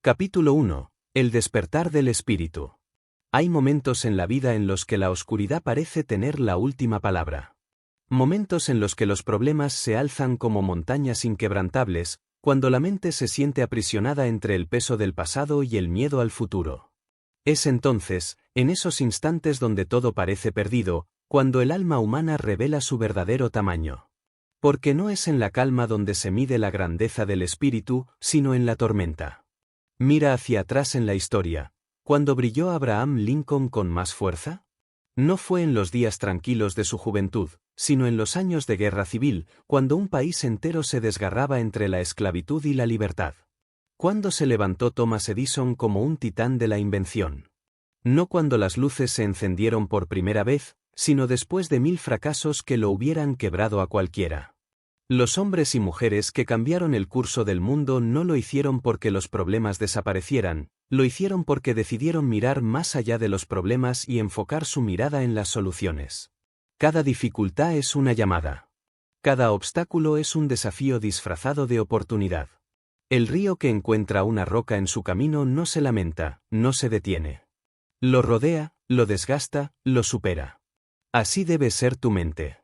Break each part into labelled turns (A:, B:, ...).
A: Capítulo 1. El despertar del espíritu. Hay momentos en la vida en los que la oscuridad parece tener la última palabra. Momentos en los que los problemas se alzan como montañas inquebrantables, cuando la mente se siente aprisionada entre el peso del pasado y el miedo al futuro. Es entonces, en esos instantes donde todo parece perdido, cuando el alma humana revela su verdadero tamaño. Porque no es en la calma donde se mide la grandeza del espíritu, sino en la tormenta. Mira hacia atrás en la historia. ¿Cuándo brilló Abraham Lincoln con más fuerza? No fue en los días tranquilos de su juventud, sino en los años de guerra civil, cuando un país entero se desgarraba entre la esclavitud y la libertad. ¿Cuándo se levantó Thomas Edison como un titán de la invención? No cuando las luces se encendieron por primera vez, sino después de 1000 fracasos que lo hubieran quebrado a cualquiera. Los hombres y mujeres que cambiaron el curso del mundo no lo hicieron porque los problemas desaparecieran, lo hicieron porque decidieron mirar más allá de los problemas y enfocar su mirada en las soluciones. Cada dificultad es una llamada. Cada obstáculo es un desafío disfrazado de oportunidad. El río que encuentra una roca en su camino no se lamenta, no se detiene. Lo rodea, lo desgasta, lo supera. Así debe ser tu mente.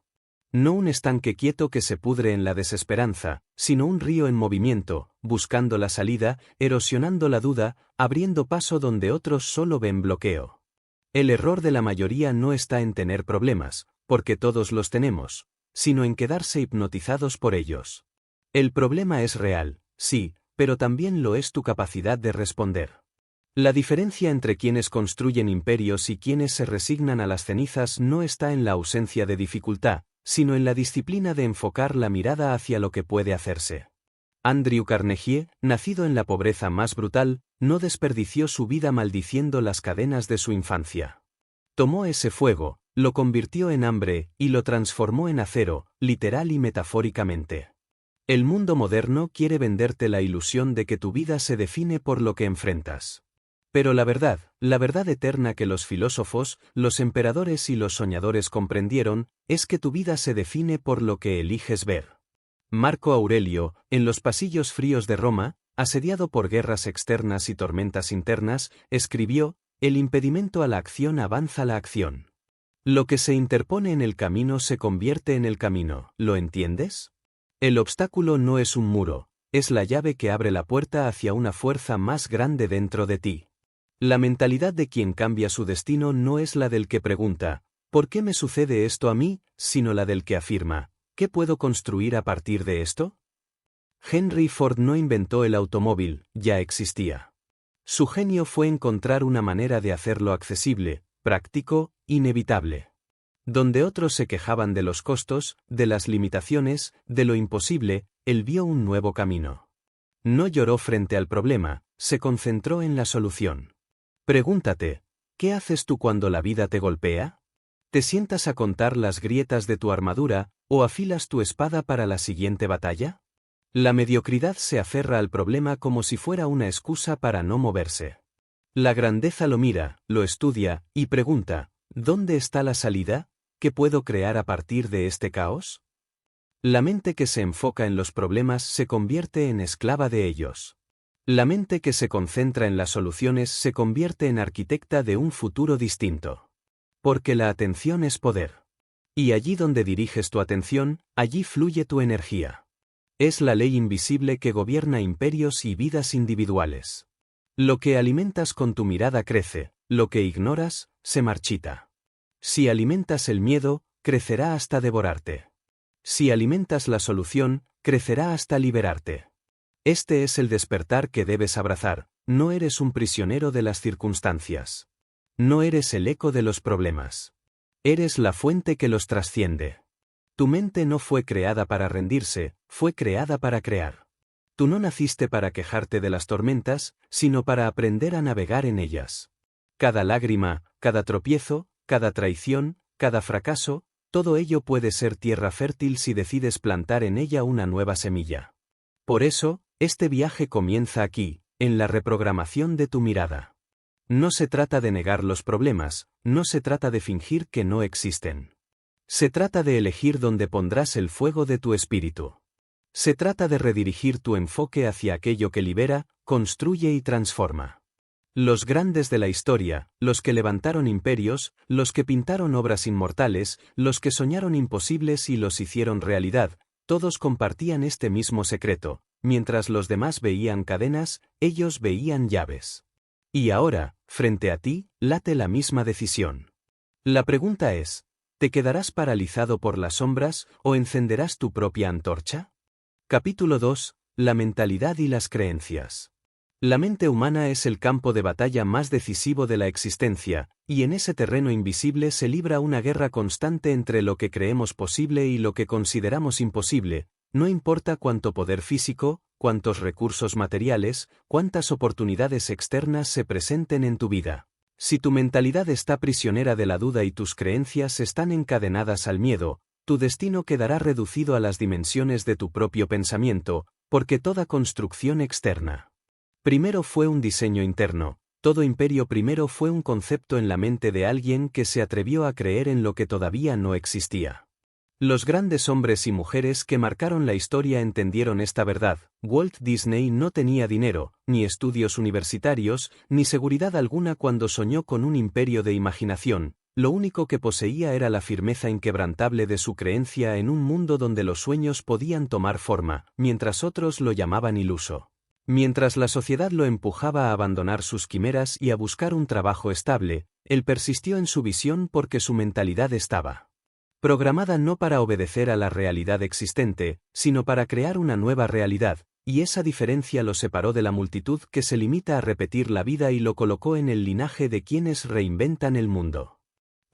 A: No un estanque quieto que se pudre en la desesperanza, sino un río en movimiento, buscando la salida, erosionando la duda, abriendo paso donde otros solo ven bloqueo. El error de la mayoría no está en tener problemas, porque todos los tenemos, sino en quedarse hipnotizados por ellos. El problema es real, sí, pero también lo es tu capacidad de responder. La diferencia entre quienes construyen imperios y quienes se resignan a las cenizas no está en la ausencia de dificultad, sino en la disciplina de enfocar la mirada hacia lo que puede hacerse. Andrew Carnegie, nacido en la pobreza más brutal, no desperdició su vida maldiciendo las cadenas de su infancia. Tomó ese fuego, lo convirtió en hambre y lo transformó en acero, literal y metafóricamente. El mundo moderno quiere venderte la ilusión de que tu vida se define por lo que enfrentas. Pero la verdad eterna que los filósofos, los emperadores y los soñadores comprendieron, es que tu vida se define por lo que eliges ver. Marco Aurelio, en los pasillos fríos de Roma, asediado por guerras externas y tormentas internas, escribió: «El impedimento a la acción avanza la acción. Lo que se interpone en el camino se convierte en el camino, ¿lo entiendes? El obstáculo no es un muro, es la llave que abre la puerta hacia una fuerza más grande dentro de ti». La mentalidad de quien cambia su destino no es la del que pregunta, ¿por qué me sucede esto a mí?, sino la del que afirma, ¿qué puedo construir a partir de esto? Henry Ford no inventó el automóvil, ya existía. Su genio fue encontrar una manera de hacerlo accesible, práctico, inevitable. Donde otros se quejaban de los costos, de las limitaciones, de lo imposible, él vio un nuevo camino. No lloró frente al problema, se concentró en la solución. Pregúntate, ¿qué haces tú cuando la vida te golpea? ¿Te sientas a contar las grietas de tu armadura, o afilas tu espada para la siguiente batalla? La mediocridad se aferra al problema como si fuera una excusa para no moverse. La grandeza lo mira, lo estudia, y pregunta, ¿dónde está la salida? ¿Qué puedo crear a partir de este caos? La mente que se enfoca en los problemas se convierte en esclava de ellos. La mente que se concentra en las soluciones se convierte en arquitecta de un futuro distinto. Porque la atención es poder. Y allí donde diriges tu atención, allí fluye tu energía. Es la ley invisible que gobierna imperios y vidas individuales. Lo que alimentas con tu mirada crece, lo que ignoras, se marchita. Si alimentas el miedo, crecerá hasta devorarte. Si alimentas la solución, crecerá hasta liberarte. Este es el despertar que debes abrazar, no eres un prisionero de las circunstancias. No eres el eco de los problemas. Eres la fuente que los trasciende. Tu mente no fue creada para rendirse, fue creada para crear. Tú no naciste para quejarte de las tormentas, sino para aprender a navegar en ellas. Cada lágrima, cada tropiezo, cada traición, cada fracaso, todo ello puede ser tierra fértil si decides plantar en ella una nueva semilla. Por eso, este viaje comienza aquí, en la reprogramación de tu mirada. No se trata de negar los problemas, no se trata de fingir que no existen. Se trata de elegir dónde pondrás el fuego de tu espíritu. Se trata de redirigir tu enfoque hacia aquello que libera, construye y transforma. Los grandes de la historia, los que levantaron imperios, los que pintaron obras inmortales, los que soñaron imposibles y los hicieron realidad, todos compartían este mismo secreto. Mientras los demás veían cadenas, ellos veían llaves. Y ahora, frente a ti, late la misma decisión. La pregunta es, ¿te quedarás paralizado por las sombras o encenderás tu propia antorcha? Capítulo 2. La mentalidad y las creencias. La mente humana es el campo de batalla más decisivo de la existencia, y en ese terreno invisible se libra una guerra constante entre lo que creemos posible y lo que consideramos imposible, no importa cuánto poder físico, cuántos recursos materiales, cuántas oportunidades externas se presenten en tu vida. Si tu mentalidad está prisionera de la duda y tus creencias están encadenadas al miedo, tu destino quedará reducido a las dimensiones de tu propio pensamiento, porque toda construcción externa primero fue un diseño interno, todo imperio primero fue un concepto en la mente de alguien que se atrevió a creer en lo que todavía no existía. Los grandes hombres y mujeres que marcaron la historia entendieron esta verdad. Walt Disney no tenía dinero, ni estudios universitarios, ni seguridad alguna cuando soñó con un imperio de imaginación. Lo único que poseía era la firmeza inquebrantable de su creencia en un mundo donde los sueños podían tomar forma, mientras otros lo llamaban iluso. Mientras la sociedad lo empujaba a abandonar sus quimeras y a buscar un trabajo estable, él persistió en su visión porque su mentalidad estaba programada no para obedecer a la realidad existente, sino para crear una nueva realidad, y esa diferencia lo separó de la multitud que se limita a repetir la vida y lo colocó en el linaje de quienes reinventan el mundo.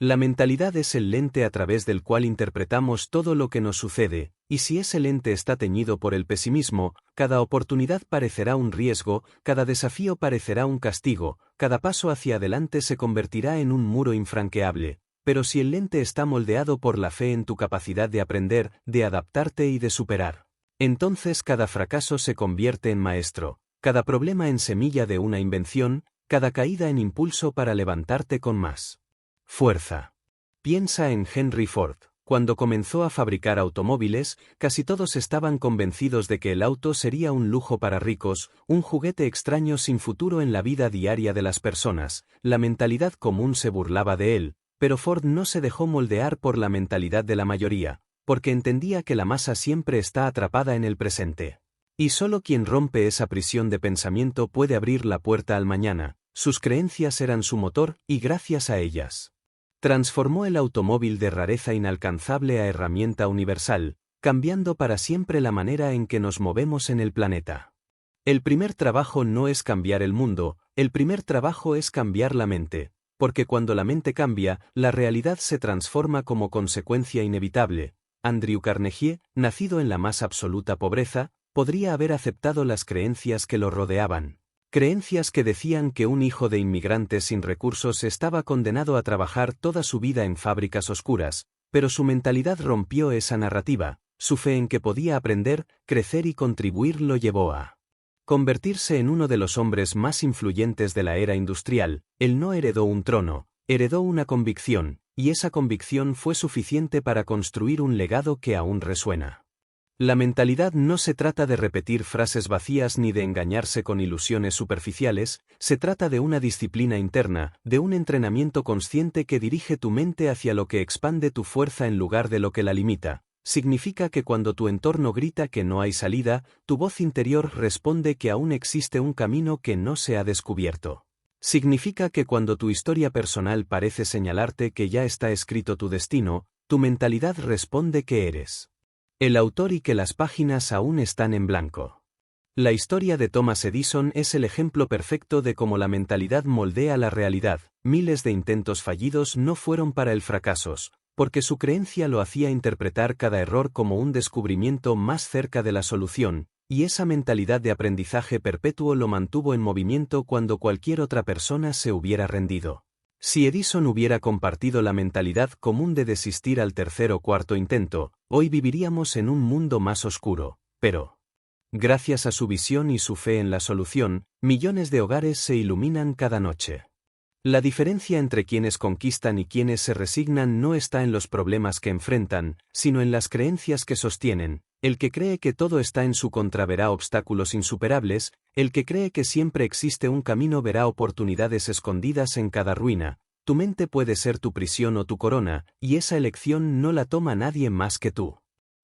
A: La mentalidad es el lente a través del cual interpretamos todo lo que nos sucede, y si ese lente está teñido por el pesimismo, cada oportunidad parecerá un riesgo, cada desafío parecerá un castigo, cada paso hacia adelante se convertirá en un muro infranqueable. Pero si el lente está moldeado por la fe en tu capacidad de aprender, de adaptarte y de superar, entonces cada fracaso se convierte en maestro, cada problema en semilla de una invención, cada caída en impulso para levantarte con más fuerza. Piensa en Henry Ford. Cuando comenzó a fabricar automóviles, casi todos estaban convencidos de que el auto sería un lujo para ricos, un juguete extraño sin futuro en la vida diaria de las personas. La mentalidad común se burlaba de él, pero Ford no se dejó moldear por la mentalidad de la mayoría, porque entendía que la masa siempre está atrapada en el presente. Y solo quien rompe esa prisión de pensamiento puede abrir la puerta al mañana. Sus creencias eran su motor, y gracias a ellas transformó el automóvil de rareza inalcanzable a herramienta universal, cambiando para siempre la manera en que nos movemos en el planeta. El primer trabajo no es cambiar el mundo, el primer trabajo es cambiar la mente, porque cuando la mente cambia, la realidad se transforma como consecuencia inevitable. Andrew Carnegie, nacido en la más absoluta pobreza, podría haber aceptado las creencias que lo rodeaban. Creencias que decían que un hijo de inmigrantes sin recursos estaba condenado a trabajar toda su vida en fábricas oscuras, pero su mentalidad rompió esa narrativa, su fe en que podía aprender, crecer y contribuir lo llevó a convertirse en uno de los hombres más influyentes de la era industrial. Él no heredó un trono, heredó una convicción, y esa convicción fue suficiente para construir un legado que aún resuena. La mentalidad no se trata de repetir frases vacías ni de engañarse con ilusiones superficiales, se trata de una disciplina interna, de un entrenamiento consciente que dirige tu mente hacia lo que expande tu fuerza en lugar de lo que la limita. Significa que cuando tu entorno grita que no hay salida, tu voz interior responde que aún existe un camino que no se ha descubierto. Significa que cuando tu historia personal parece señalarte que ya está escrito tu destino, tu mentalidad responde que eres el autor y que las páginas aún están en blanco. La historia de Thomas Edison es el ejemplo perfecto de cómo la mentalidad moldea la realidad. Miles de intentos fallidos no fueron para él fracasos, porque su creencia lo hacía interpretar cada error como un descubrimiento más cerca de la solución, y esa mentalidad de aprendizaje perpetuo lo mantuvo en movimiento cuando cualquier otra persona se hubiera rendido. Si Edison hubiera compartido la mentalidad común de desistir al tercer o cuarto intento, hoy viviríamos en un mundo más oscuro, pero gracias a su visión y su fe en la solución, millones de hogares se iluminan cada noche. La diferencia entre quienes conquistan y quienes se resignan no está en los problemas que enfrentan, sino en las creencias que sostienen. El que cree que todo está en su contra verá obstáculos insuperables, el que cree que siempre existe un camino verá oportunidades escondidas en cada ruina. Tu mente puede ser tu prisión o tu corona, y esa elección no la toma nadie más que tú.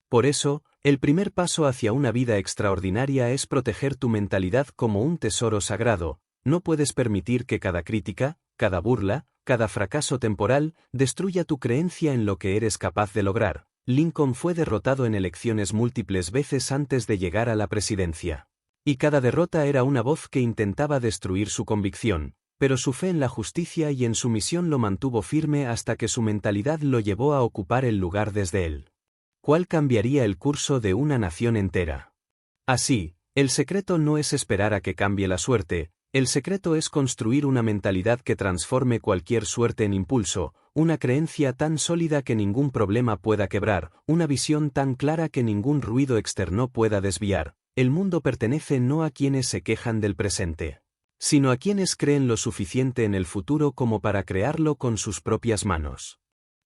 A: Por eso, el primer paso hacia una vida extraordinaria es proteger tu mentalidad como un tesoro sagrado. No puedes permitir que cada crítica, cada burla, cada fracaso temporal, destruya tu creencia en lo que eres capaz de lograr. Lincoln fue derrotado en elecciones múltiples veces antes de llegar a la presidencia. Y cada derrota era una voz que intentaba destruir su convicción, pero su fe en la justicia y en su misión lo mantuvo firme hasta que su mentalidad lo llevó a ocupar el lugar desde él. ¿Cuál cambiaría el curso de una nación entera? Así, el secreto no es esperar a que cambie la suerte, el secreto es construir una mentalidad que transforme cualquier suerte en impulso, una creencia tan sólida que ningún problema pueda quebrar, una visión tan clara que ningún ruido externo pueda desviar. El mundo pertenece no a quienes se quejan del presente, sino a quienes creen lo suficiente en el futuro como para crearlo con sus propias manos.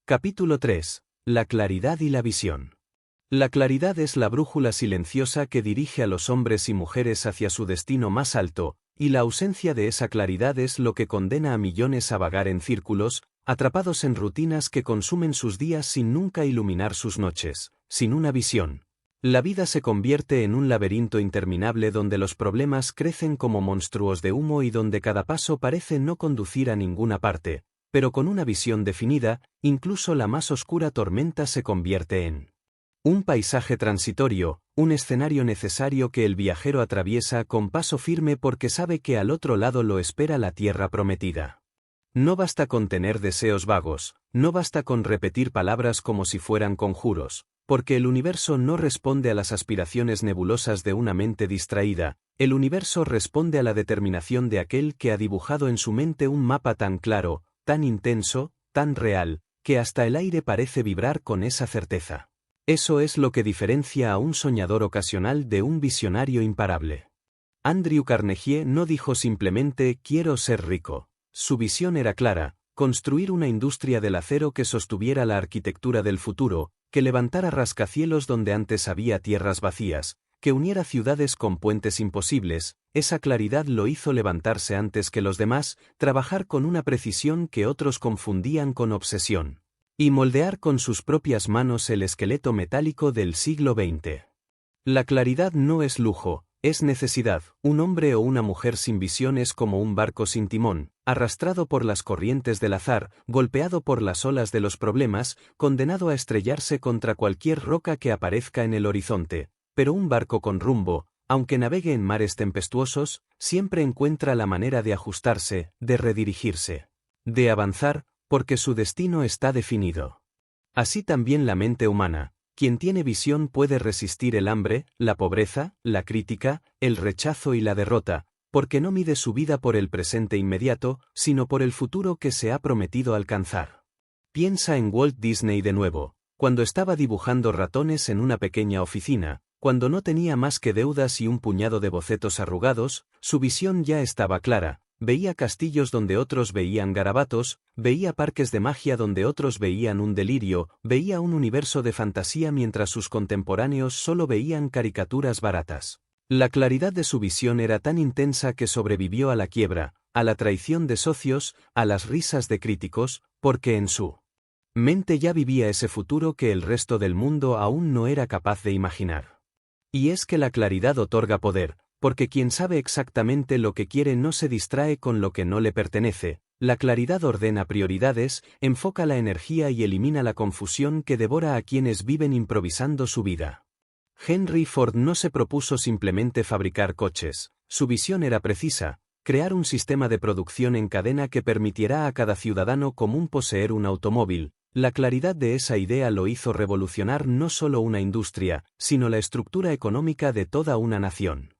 A: Capítulo 3. La claridad y la visión. La claridad es la brújula silenciosa que dirige a los hombres y mujeres hacia su destino más alto, y la ausencia de esa claridad es lo que condena a millones a vagar en círculos, atrapados en rutinas que consumen sus días sin nunca iluminar sus noches, sin una visión. La vida se convierte en un laberinto interminable donde los problemas crecen como monstruos de humo y donde cada paso parece no conducir a ninguna parte, pero con una visión definida, incluso la más oscura tormenta se convierte en un paisaje transitorio, un escenario necesario que el viajero atraviesa con paso firme porque sabe que al otro lado lo espera la tierra prometida. No basta con tener deseos vagos, no basta con repetir palabras como si fueran conjuros, porque el universo no responde a las aspiraciones nebulosas de una mente distraída, el universo responde a la determinación de aquel que ha dibujado en su mente un mapa tan claro, tan intenso, tan real, que hasta el aire parece vibrar con esa certeza. Eso es lo que diferencia a un soñador ocasional de un visionario imparable. Andrew Carnegie no dijo simplemente «quiero ser rico». Su visión era clara, construir una industria del acero que sostuviera la arquitectura del futuro, que levantara rascacielos donde antes había tierras vacías, que uniera ciudades con puentes imposibles. Esa claridad lo hizo levantarse antes que los demás, trabajar con una precisión que otros confundían con obsesión, y moldear con sus propias manos el esqueleto metálico del siglo XX. La claridad no es lujo, es necesidad. Un hombre o una mujer sin visión es como un barco sin timón, arrastrado por las corrientes del azar, golpeado por las olas de los problemas, condenado a estrellarse contra cualquier roca que aparezca en el horizonte. Pero un barco con rumbo, aunque navegue en mares tempestuosos, siempre encuentra la manera de ajustarse, de redirigirse, de avanzar, porque su destino está definido. Así también la mente humana. Quien tiene visión puede resistir el hambre, la pobreza, la crítica, el rechazo y la derrota, porque no mide su vida por el presente inmediato, sino por el futuro que se ha prometido alcanzar. Piensa en Walt Disney de nuevo, cuando estaba dibujando ratones en una pequeña oficina, cuando no tenía más que deudas y un puñado de bocetos arrugados, su visión ya estaba clara. Veía castillos donde otros veían garabatos, veía parques de magia donde otros veían un delirio, veía un universo de fantasía mientras sus contemporáneos solo veían caricaturas baratas. La claridad de su visión era tan intensa que sobrevivió a la quiebra, a la traición de socios, a las risas de críticos, porque en su mente ya vivía ese futuro que el resto del mundo aún no era capaz de imaginar. Y es que la claridad otorga poder, porque quien sabe exactamente lo que quiere no se distrae con lo que no le pertenece. La claridad ordena prioridades, enfoca la energía y elimina la confusión que devora a quienes viven improvisando su vida. Henry Ford no se propuso simplemente fabricar coches, su visión era precisa: crear un sistema de producción en cadena que permitirá a cada ciudadano común poseer un automóvil. La claridad de esa idea lo hizo revolucionar no solo una industria, sino la estructura económica de toda una nación.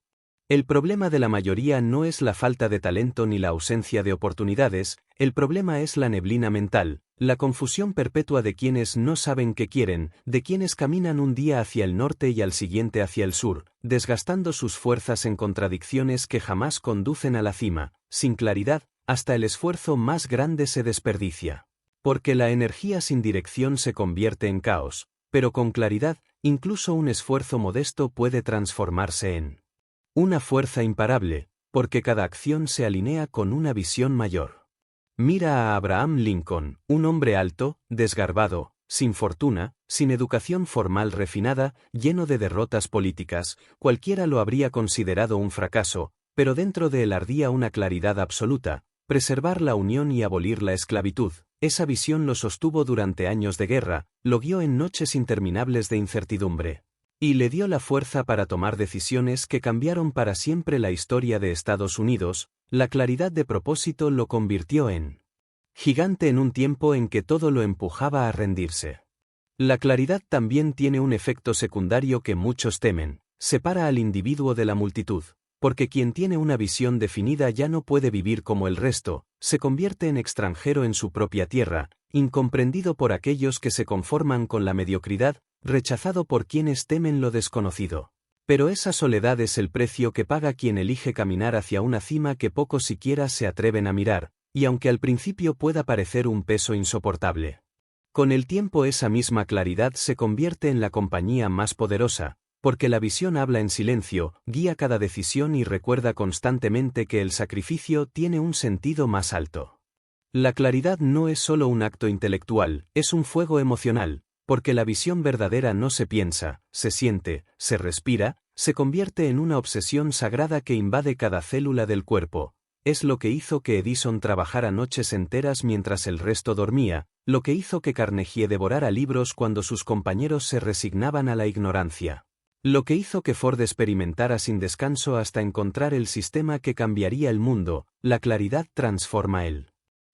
A: El problema de la mayoría no es la falta de talento ni la ausencia de oportunidades, el problema es la neblina mental, la confusión perpetua de quienes no saben qué quieren, de quienes caminan un día hacia el norte y al siguiente hacia el sur, desgastando sus fuerzas en contradicciones que jamás conducen a la cima. Sin claridad, hasta el esfuerzo más grande se desperdicia. Porque la energía sin dirección se convierte en caos, pero con claridad, incluso un esfuerzo modesto puede transformarse en una fuerza imparable, porque cada acción se alinea con una visión mayor. Mira a Abraham Lincoln, un hombre alto, desgarbado, sin fortuna, sin educación formal refinada, lleno de derrotas políticas. Cualquiera lo habría considerado un fracaso, pero dentro de él ardía una claridad absoluta: preservar la unión y abolir la esclavitud. Esa visión lo sostuvo durante años de guerra, lo guió en noches interminables de incertidumbre, y le dio la fuerza para tomar decisiones que cambiaron para siempre la historia de Estados Unidos. La claridad de propósito lo convirtió en gigante en un tiempo en que todo lo empujaba a rendirse. La claridad también tiene un efecto secundario que muchos temen: separa al individuo de la multitud, porque quien tiene una visión definida ya no puede vivir como el resto, se convierte en extranjero en su propia tierra, incomprendido por aquellos que se conforman con la mediocridad, rechazado por quienes temen lo desconocido. Pero esa soledad es el precio que paga quien elige caminar hacia una cima que pocos siquiera se atreven a mirar, y aunque al principio pueda parecer un peso insoportable, con el tiempo esa misma claridad se convierte en la compañía más poderosa, porque la visión habla en silencio, guía cada decisión y recuerda constantemente que el sacrificio tiene un sentido más alto. La claridad no es solo un acto intelectual, es un fuego emocional, porque la visión verdadera no se piensa, se siente, se respira, se convierte en una obsesión sagrada que invade cada célula del cuerpo. Es lo que hizo que Edison trabajara noches enteras mientras el resto dormía, lo que hizo que Carnegie devorara libros cuando sus compañeros se resignaban a la ignorancia, lo que hizo que Ford experimentara sin descanso hasta encontrar el sistema que cambiaría el mundo. La claridad transforma el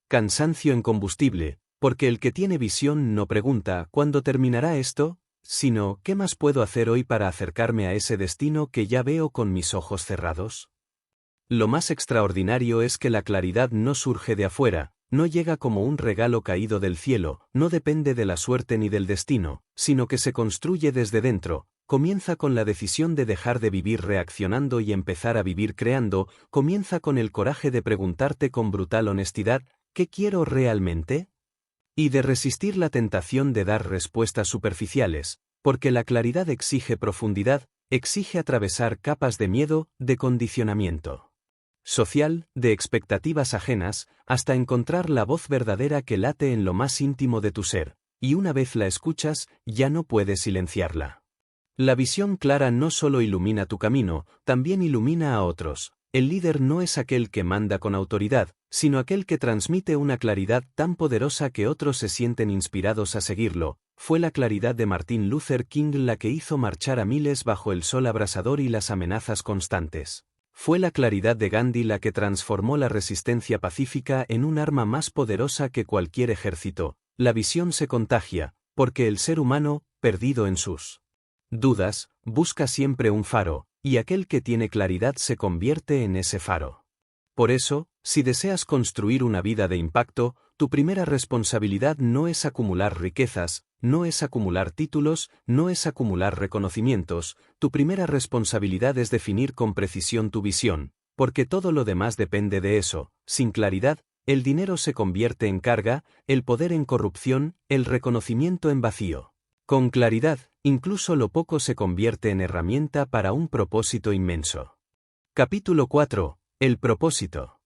A: cansancio en combustible, porque el que tiene visión no pregunta ¿cuándo terminará esto?, sino ¿qué más puedo hacer hoy para acercarme a ese destino que ya veo con mis ojos cerrados? Lo más extraordinario es que la claridad no surge de afuera, no llega como un regalo caído del cielo, no depende de la suerte ni del destino, sino que se construye desde dentro. Comienza con la decisión de dejar de vivir reaccionando y empezar a vivir creando. Comienza con el coraje de preguntarte con brutal honestidad ¿qué quiero realmente?, y de resistir la tentación de dar respuestas superficiales, porque la claridad exige profundidad, exige atravesar capas de miedo, de condicionamiento social, de expectativas ajenas, hasta encontrar la voz verdadera que late en lo más íntimo de tu ser, y una vez la escuchas, ya no puedes silenciarla. La visión clara no solo ilumina tu camino, también ilumina a otros. El líder no es aquel que manda con autoridad, sino aquel que transmite una claridad tan poderosa que otros se sienten inspirados a seguirlo. Fue la claridad de Martin Luther King la que hizo marchar a miles bajo el sol abrasador y las amenazas constantes. Fue la claridad de Gandhi la que transformó la resistencia pacífica en un arma más poderosa que cualquier ejército. La visión se contagia, porque el ser humano, perdido en sus dudas, busca siempre un faro, y aquel que tiene claridad se convierte en ese faro. Por eso, si deseas construir una vida de impacto, tu primera responsabilidad no es acumular riquezas, no es acumular títulos, no es acumular reconocimientos. Tu primera responsabilidad es definir con precisión tu visión, porque todo lo demás depende de eso. Sin claridad, el dinero se convierte en carga, el poder en corrupción, el reconocimiento en vacío. Con claridad, incluso lo poco se convierte en herramienta para un propósito inmenso. Capítulo 4. El propósito.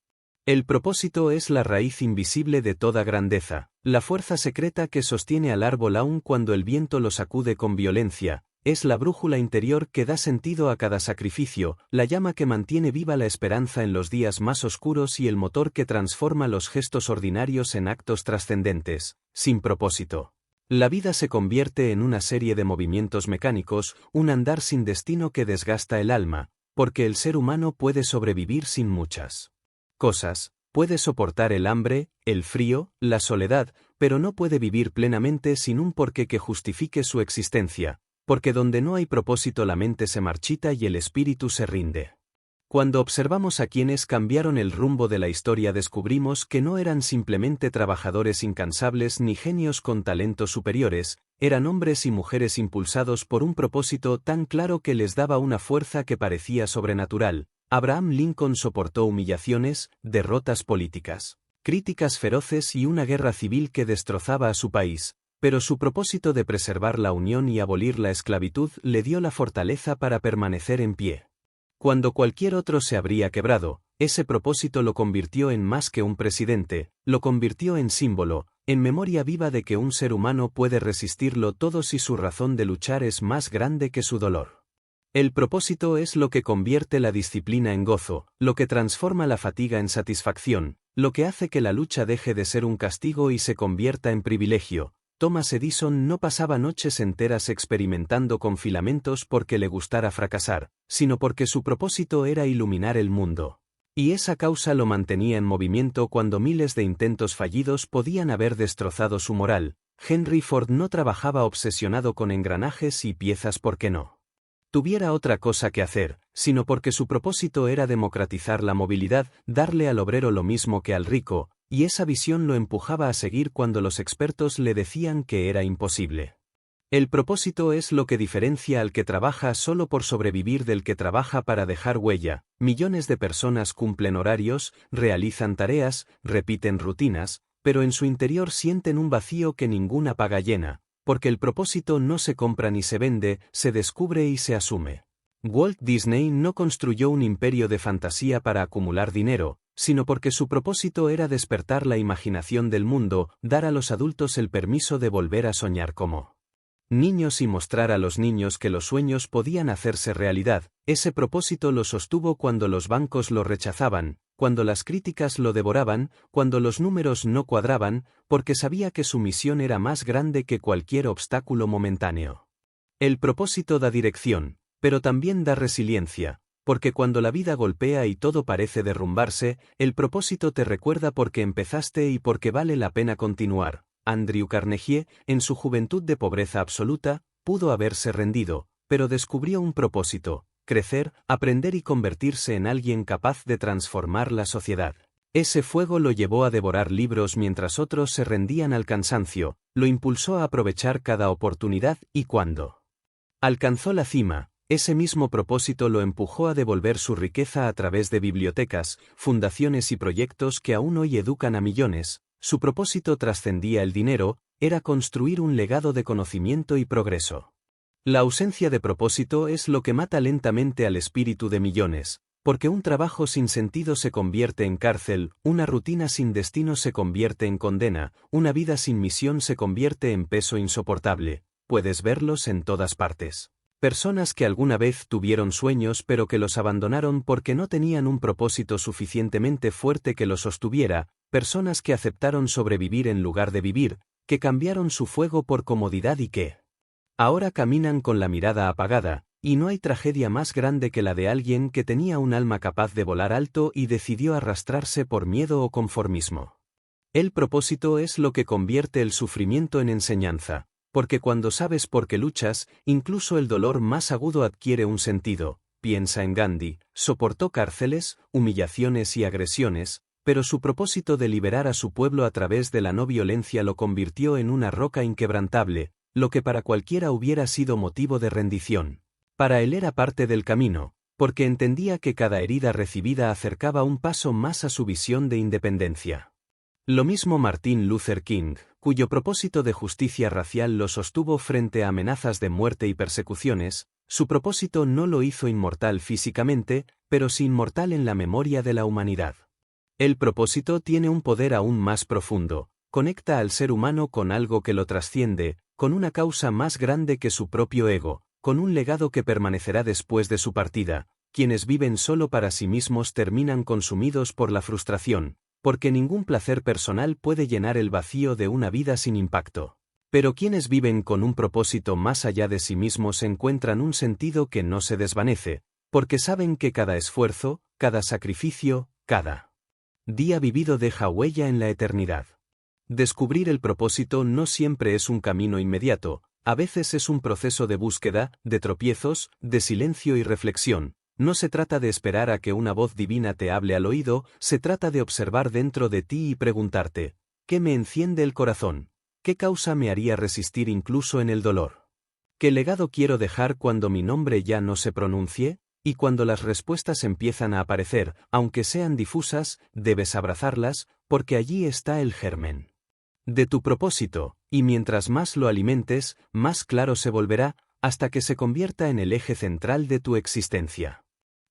A: El propósito es la raíz invisible de toda grandeza, la fuerza secreta que sostiene al árbol aun cuando el viento lo sacude con violencia, es la brújula interior que da sentido a cada sacrificio, la llama que mantiene viva la esperanza en los días más oscuros y el motor que transforma los gestos ordinarios en actos trascendentes. Sin propósito, la vida se convierte en una serie de movimientos mecánicos, un andar sin destino que desgasta el alma, porque el ser humano puede sobrevivir sin muchas cosas, puede soportar el hambre, el frío, la soledad, pero no puede vivir plenamente sin un porqué que justifique su existencia, porque donde no hay propósito la mente se marchita y el espíritu se rinde. Cuando observamos a quienes cambiaron el rumbo de la historia descubrimos que no eran simplemente trabajadores incansables ni genios con talentos superiores, eran hombres y mujeres impulsados por un propósito tan claro que les daba una fuerza que parecía sobrenatural. Abraham Lincoln soportó humillaciones, derrotas políticas, críticas feroces y una guerra civil que destrozaba a su país, pero su propósito de preservar la unión y abolir la esclavitud le dio la fortaleza para permanecer en pie. Cuando cualquier otro se habría quebrado, ese propósito lo convirtió en más que un presidente, lo convirtió en símbolo, en memoria viva de que un ser humano puede resistirlo todo si su razón de luchar es más grande que su dolor. El propósito es lo que convierte la disciplina en gozo, lo que transforma la fatiga en satisfacción, lo que hace que la lucha deje de ser un castigo y se convierta en privilegio. Thomas Edison no pasaba noches enteras experimentando con filamentos porque le gustara fracasar, sino porque su propósito era iluminar el mundo. Y esa causa lo mantenía en movimiento cuando miles de intentos fallidos podían haber destrozado su moral. Henry Ford no trabajaba obsesionado con engranajes y piezas porque no tuviera otra cosa que hacer, sino porque su propósito era democratizar la movilidad, darle al obrero lo mismo que al rico, y esa visión lo empujaba a seguir cuando los expertos le decían que era imposible. El propósito es lo que diferencia al que trabaja solo por sobrevivir del que trabaja para dejar huella. Millones de personas cumplen horarios, realizan tareas, repiten rutinas, pero en su interior sienten un vacío que ninguna paga llena, porque el propósito no se compra ni se vende, se descubre y se asume. Walt Disney no construyó un imperio de fantasía para acumular dinero, sino porque su propósito era despertar la imaginación del mundo, dar a los adultos el permiso de volver a soñar como niños y mostrar a los niños que los sueños podían hacerse realidad. Ese propósito lo sostuvo cuando los bancos lo rechazaban, cuando las críticas lo devoraban, cuando los números no cuadraban, porque sabía que su misión era más grande que cualquier obstáculo momentáneo. El propósito da dirección, pero también da resiliencia, porque cuando la vida golpea y todo parece derrumbarse, el propósito te recuerda por qué empezaste y por qué vale la pena continuar. Andrew Carnegie, en su juventud de pobreza absoluta, pudo haberse rendido, pero descubrió un propósito: crecer, aprender y convertirse en alguien capaz de transformar la sociedad. Ese fuego lo llevó a devorar libros mientras otros se rendían al cansancio, lo impulsó a aprovechar cada oportunidad y cuando alcanzó la cima, ese mismo propósito lo empujó a devolver su riqueza a través de bibliotecas, fundaciones y proyectos que aún hoy educan a millones. Su propósito trascendía el dinero, era construir un legado de conocimiento y progreso. La ausencia de propósito es lo que mata lentamente al espíritu de millones, porque un trabajo sin sentido se convierte en cárcel, una rutina sin destino se convierte en condena, una vida sin misión se convierte en peso insoportable. Puedes verlos en todas partes. Personas que alguna vez tuvieron sueños pero que los abandonaron porque no tenían un propósito suficientemente fuerte que los sostuviera, personas que aceptaron sobrevivir en lugar de vivir, que cambiaron su fuego por comodidad y que ahora caminan con la mirada apagada, y no hay tragedia más grande que la de alguien que tenía un alma capaz de volar alto y decidió arrastrarse por miedo o conformismo. El propósito es lo que convierte el sufrimiento en enseñanza, porque cuando sabes por qué luchas, incluso el dolor más agudo adquiere un sentido. Piensa en Gandhi, soportó cárceles, humillaciones y agresiones, pero su propósito de liberar a su pueblo a través de la no violencia lo convirtió en una roca inquebrantable, lo que para cualquiera hubiera sido motivo de rendición. Para él era parte del camino, porque entendía que cada herida recibida acercaba un paso más a su visión de independencia. Lo mismo Martin Luther King, cuyo propósito de justicia racial lo sostuvo frente a amenazas de muerte y persecuciones. Su propósito no lo hizo inmortal físicamente, pero sí inmortal en la memoria de la humanidad. El propósito tiene un poder aún más profundo, conecta al ser humano con algo que lo trasciende, con una causa más grande que su propio ego, con un legado que permanecerá después de su partida. Quienes viven solo para sí mismos terminan consumidos por la frustración, porque ningún placer personal puede llenar el vacío de una vida sin impacto. Pero quienes viven con un propósito más allá de sí mismos encuentran un sentido que no se desvanece, porque saben que cada esfuerzo, cada sacrificio, cada día vivido deja huella en la eternidad. Descubrir el propósito no siempre es un camino inmediato, a veces es un proceso de búsqueda, de tropiezos, de silencio y reflexión. No se trata de esperar a que una voz divina te hable al oído, se trata de observar dentro de ti y preguntarte: ¿qué me enciende el corazón? ¿Qué causa me haría resistir incluso en el dolor? ¿Qué legado quiero dejar cuando mi nombre ya no se pronuncie? Y cuando las respuestas empiezan a aparecer, aunque sean difusas, debes abrazarlas, porque allí está el germen de tu propósito, y mientras más lo alimentes, más claro se volverá, hasta que se convierta en el eje central de tu existencia.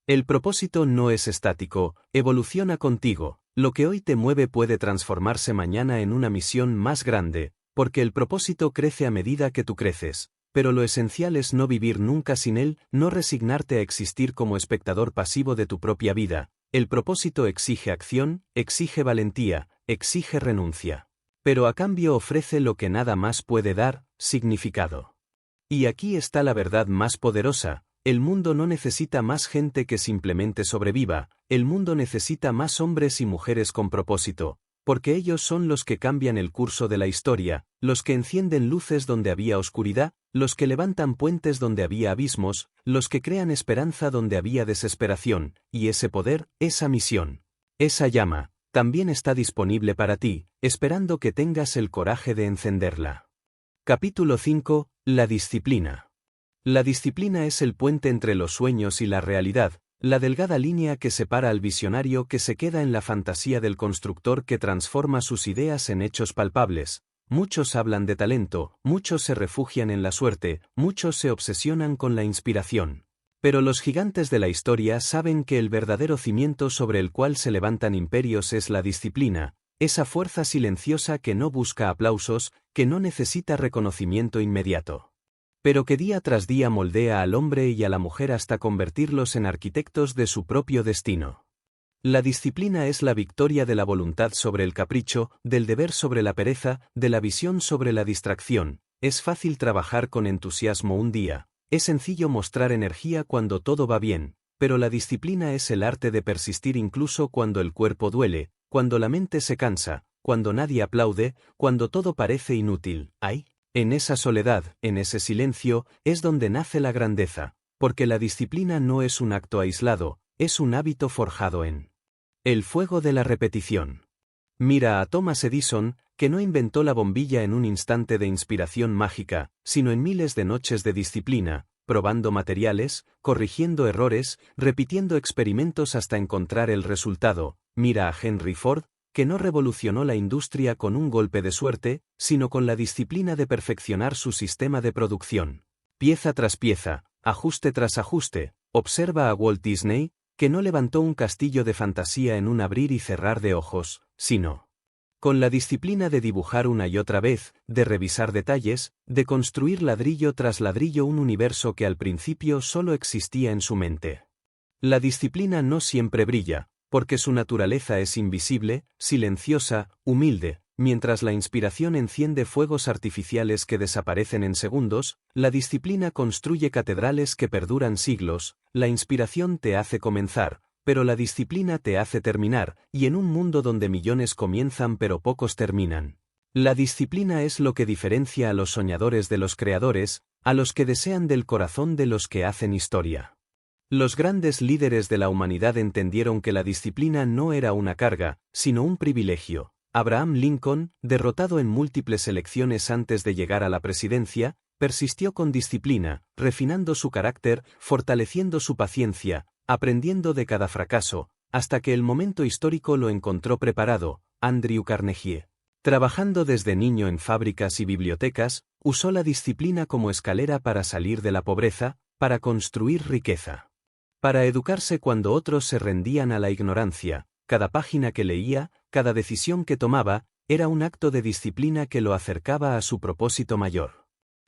A: El propósito no es estático, evoluciona contigo. Lo que hoy te mueve puede transformarse mañana en una misión más grande, porque el propósito crece a medida que tú creces, pero lo esencial es no vivir nunca sin él, no resignarte a existir como espectador pasivo de tu propia vida. El propósito exige acción, exige valentía, exige renuncia. Pero a cambio ofrece lo que nada más puede dar, significado. Y aquí está la verdad más poderosa. El mundo no necesita más gente que simplemente sobreviva, el mundo necesita más hombres y mujeres con propósito, porque ellos son los que cambian el curso de la historia, los que encienden luces donde había oscuridad, los que levantan puentes donde había abismos, los que crean esperanza donde había desesperación, y ese poder, esa misión, esa llama, también está disponible para ti, esperando que tengas el coraje de encenderla. Capítulo 5. La disciplina. La disciplina es el puente entre los sueños y la realidad, la delgada línea que separa al visionario que se queda en la fantasía del constructor que transforma sus ideas en hechos palpables. Muchos hablan de talento, muchos se refugian en la suerte, muchos se obsesionan con la inspiración. Pero los gigantes de la historia saben que el verdadero cimiento sobre el cual se levantan imperios es la disciplina, esa fuerza silenciosa que no busca aplausos, que no necesita reconocimiento inmediato, pero que día tras día moldea al hombre y a la mujer hasta convertirlos en arquitectos de su propio destino. La disciplina es la victoria de la voluntad sobre el capricho, del deber sobre la pereza, de la visión sobre la distracción. Es fácil trabajar con entusiasmo un día, es sencillo mostrar energía cuando todo va bien, pero la disciplina es el arte de persistir incluso cuando el cuerpo duele, cuando la mente se cansa, cuando nadie aplaude, cuando todo parece inútil. ¡Ay! En esa soledad, en ese silencio, es donde nace la grandeza, porque la disciplina no es un acto aislado, es un hábito forjado en el fuego de la repetición. Mira a Thomas Edison, que no inventó la bombilla en un instante de inspiración mágica, sino en miles de noches de disciplina, probando materiales, corrigiendo errores, repitiendo experimentos hasta encontrar el resultado. Mira a Henry Ford, que no revolucionó la industria con un golpe de suerte, sino con la disciplina de perfeccionar su sistema de producción. Pieza tras pieza, ajuste tras ajuste. Observa a Walt Disney, que no levantó un castillo de fantasía en un abrir y cerrar de ojos, sino con la disciplina de dibujar una y otra vez, de revisar detalles, de construir ladrillo tras ladrillo un universo que al principio solo existía en su mente. La disciplina no siempre brilla, porque su naturaleza es invisible, silenciosa, humilde. Mientras la inspiración enciende fuegos artificiales que desaparecen en segundos, la disciplina construye catedrales que perduran siglos. La inspiración te hace comenzar, pero la disciplina te hace terminar, y en un mundo donde millones comienzan pero pocos terminan. La disciplina es lo que diferencia a los soñadores de los creadores, a los que desean del corazón de los que hacen historia. Los grandes líderes de la humanidad entendieron que la disciplina no era una carga, sino un privilegio. Abraham Lincoln, derrotado en múltiples elecciones antes de llegar a la presidencia, persistió con disciplina, refinando su carácter, fortaleciendo su paciencia, aprendiendo de cada fracaso, hasta que el momento histórico lo encontró preparado. Andrew Carnegie, trabajando desde niño en fábricas y bibliotecas, usó la disciplina como escalera para salir de la pobreza, para construir riqueza, para educarse cuando otros se rendían a la ignorancia. Cada página que leía, cada decisión que tomaba, era un acto de disciplina que lo acercaba a su propósito mayor.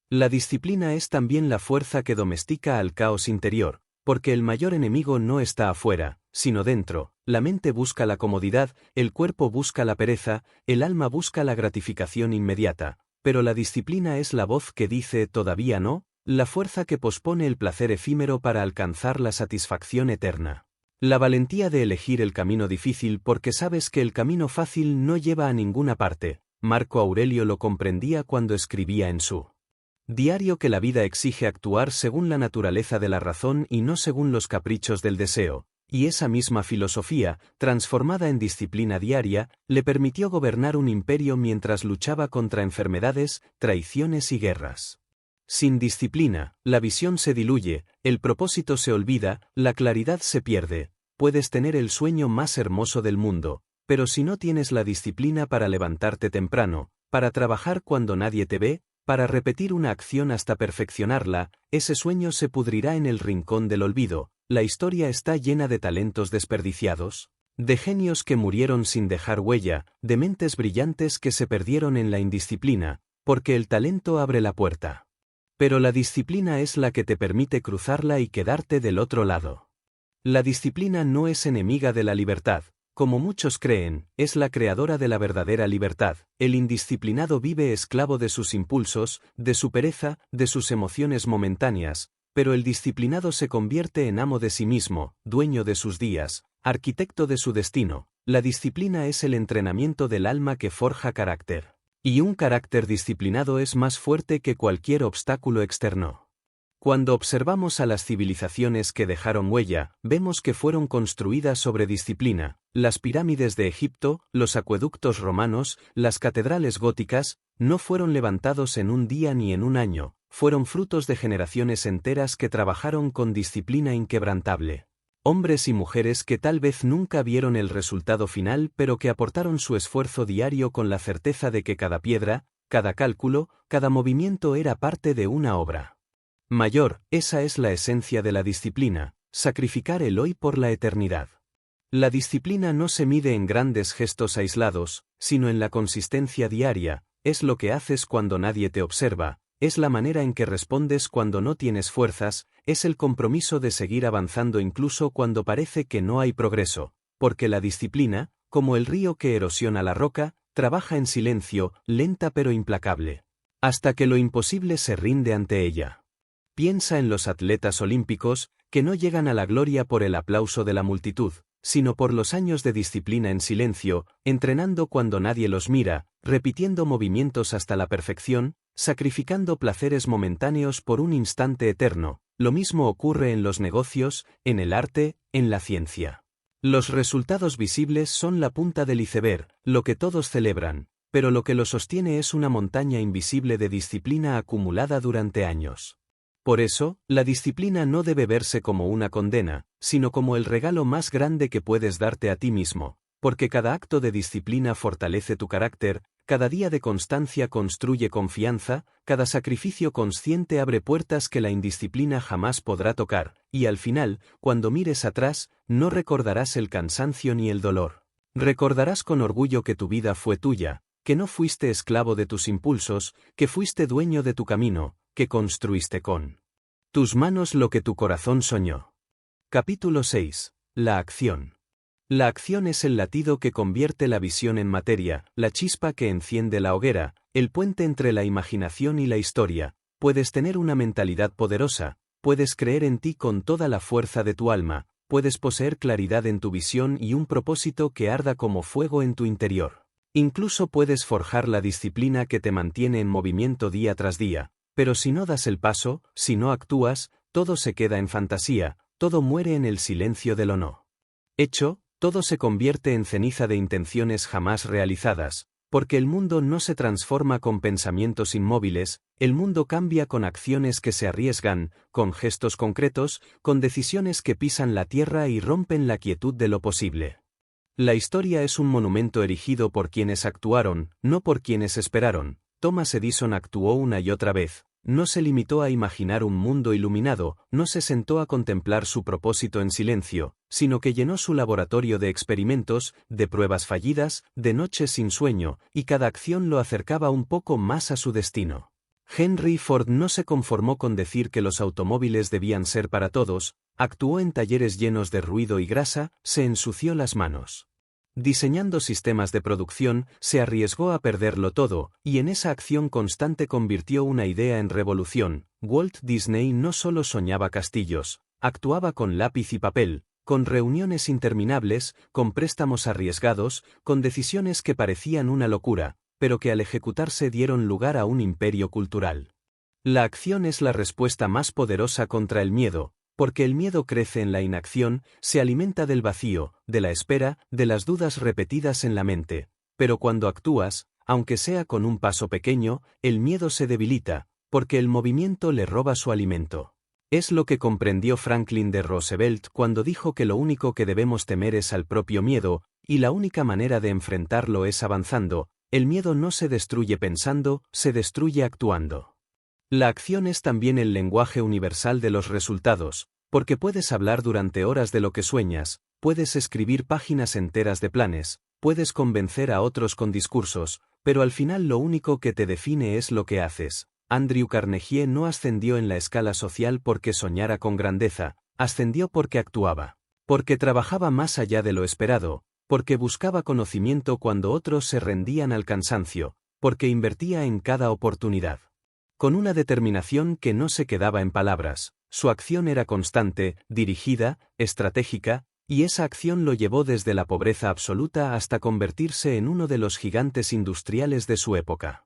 A: La disciplina es también la fuerza que domestica al caos interior, porque el mayor enemigo no está afuera, sino dentro. La mente busca la comodidad, el cuerpo busca la pereza, el alma busca la gratificación inmediata, pero la disciplina es la voz que dice todavía no, la fuerza que pospone el placer efímero para alcanzar la satisfacción eterna. La valentía de elegir el camino difícil porque sabes que el camino fácil no lleva a ninguna parte. Marco Aurelio lo comprendía cuando escribía en su diario que la vida exige actuar según la naturaleza de la razón y no según los caprichos del deseo, y esa misma filosofía, transformada en disciplina diaria, le permitió gobernar un imperio mientras luchaba contra enfermedades, traiciones y guerras. Sin disciplina, la visión se diluye, el propósito se olvida, la claridad se pierde. Puedes tener el sueño más hermoso del mundo, pero si no tienes la disciplina para levantarte temprano, para trabajar cuando nadie te ve, para repetir una acción hasta perfeccionarla, ese sueño se pudrirá en el rincón del olvido. La historia está llena de talentos desperdiciados, de genios que murieron sin dejar huella, de mentes brillantes que se perdieron en la indisciplina, porque el talento abre la puerta. Pero la disciplina es la que te permite cruzarla y quedarte del otro lado. La disciplina no es enemiga de la libertad, como muchos creen, es la creadora de la verdadera libertad. El indisciplinado vive esclavo de sus impulsos, de su pereza, de sus emociones momentáneas, pero el disciplinado se convierte en amo de sí mismo, dueño de sus días, arquitecto de su destino. La disciplina es el entrenamiento del alma que forja carácter. Y un carácter disciplinado es más fuerte que cualquier obstáculo externo. Cuando observamos a las civilizaciones que dejaron huella, vemos que fueron construidas sobre disciplina. Las pirámides de Egipto, los acueductos romanos, las catedrales góticas, no fueron levantados en un día ni en un año, fueron frutos de generaciones enteras que trabajaron con disciplina inquebrantable. Hombres y mujeres que tal vez nunca vieron el resultado final, pero que aportaron su esfuerzo diario con la certeza de que cada piedra, cada cálculo, cada movimiento era parte de una obra mayor. Esa es la esencia de la disciplina, sacrificar el hoy por la eternidad. La disciplina no se mide en grandes gestos aislados, sino en la consistencia diaria. Es lo que haces cuando nadie te observa, es la manera en que respondes cuando no tienes fuerzas, es el compromiso de seguir avanzando incluso cuando parece que no hay progreso, porque la disciplina, como el río que erosiona la roca, trabaja en silencio, lenta pero implacable, hasta que lo imposible se rinde ante ella. Piensa en los atletas olímpicos, que no llegan a la gloria por el aplauso de la multitud, sino por los años de disciplina en silencio, entrenando cuando nadie los mira, repitiendo movimientos hasta la perfección, sacrificando placeres momentáneos por un instante eterno. Lo mismo ocurre en los negocios, en el arte, en la ciencia. Los resultados visibles son la punta del iceberg, lo que todos celebran, pero lo que lo sostiene es una montaña invisible de disciplina acumulada durante años. Por eso, la disciplina no debe verse como una condena, sino como el regalo más grande que puedes darte a ti mismo, porque cada acto de disciplina fortalece tu carácter, cada día de constancia construye confianza, cada sacrificio consciente abre puertas que la indisciplina jamás podrá tocar, y al final, cuando mires atrás, no recordarás el cansancio ni el dolor. Recordarás con orgullo que tu vida fue tuya, que no fuiste esclavo de tus impulsos, que fuiste dueño de tu camino, que construiste con tus manos lo que tu corazón soñó. Capítulo 6. La acción. La acción es el latido que convierte la visión en materia, la chispa que enciende la hoguera, el puente entre la imaginación y la historia. Puedes tener una mentalidad poderosa, puedes creer en ti con toda la fuerza de tu alma, puedes poseer claridad en tu visión y un propósito que arda como fuego en tu interior. Incluso puedes forjar la disciplina que te mantiene en movimiento día tras día. Pero si no das el paso, si no actúas, todo se queda en fantasía, todo muere en el silencio de lo no hecho, todo se convierte en ceniza de intenciones jamás realizadas, porque el mundo no se transforma con pensamientos inmóviles, el mundo cambia con acciones que se arriesgan, con gestos concretos, con decisiones que pisan la tierra y rompen la quietud de lo posible. La historia es un monumento erigido por quienes actuaron, no por quienes esperaron. Thomas Edison actuó una y otra vez, no se limitó a imaginar un mundo iluminado, no se sentó a contemplar su propósito en silencio, sino que llenó su laboratorio de experimentos, de pruebas fallidas, de noches sin sueño, y cada acción lo acercaba un poco más a su destino. Henry Ford no se conformó con decir que los automóviles debían ser para todos, actuó en talleres llenos de ruido y grasa, se ensució las manos. Diseñando sistemas de producción, se arriesgó a perderlo todo, y en esa acción constante convirtió una idea en revolución. Walt Disney no solo soñaba castillos, actuaba con lápiz y papel, con reuniones interminables, con préstamos arriesgados, con decisiones que parecían una locura, pero que al ejecutarse dieron lugar a un imperio cultural. La acción es la respuesta más poderosa contra el miedo, porque el miedo crece en la inacción, se alimenta del vacío, de la espera, de las dudas repetidas en la mente. Pero cuando actúas, aunque sea con un paso pequeño, el miedo se debilita, porque el movimiento le roba su alimento. Es lo que comprendió Franklin D. Roosevelt cuando dijo que lo único que debemos temer es al propio miedo, y la única manera de enfrentarlo es avanzando. El miedo no se destruye pensando, se destruye actuando. La acción es también el lenguaje universal de los resultados, porque puedes hablar durante horas de lo que sueñas, puedes escribir páginas enteras de planes, puedes convencer a otros con discursos, pero al final lo único que te define es lo que haces. Andrew Carnegie no ascendió en la escala social porque soñara con grandeza, ascendió porque actuaba. Porque trabajaba más allá de lo esperado, porque buscaba conocimiento cuando otros se rendían al cansancio, porque invertía en cada oportunidad. Con una determinación que no se quedaba en palabras, su acción era constante, dirigida, estratégica, y esa acción lo llevó desde la pobreza absoluta hasta convertirse en uno de los gigantes industriales de su época.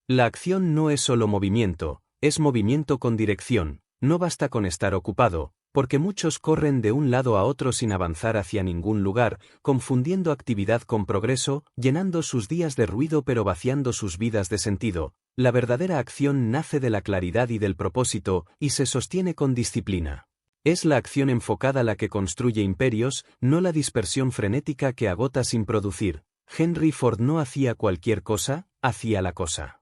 A: La acción no es solo movimiento, es movimiento con dirección, no basta con estar ocupado, porque muchos corren de un lado a otro sin avanzar hacia ningún lugar, confundiendo actividad con progreso, llenando sus días de ruido pero vaciando sus vidas de sentido. La verdadera acción nace de la claridad y del propósito, y se sostiene con disciplina. Es la acción enfocada la que construye imperios, no la dispersión frenética que agota sin producir. Henry Ford no hacía cualquier cosa, hacía la cosa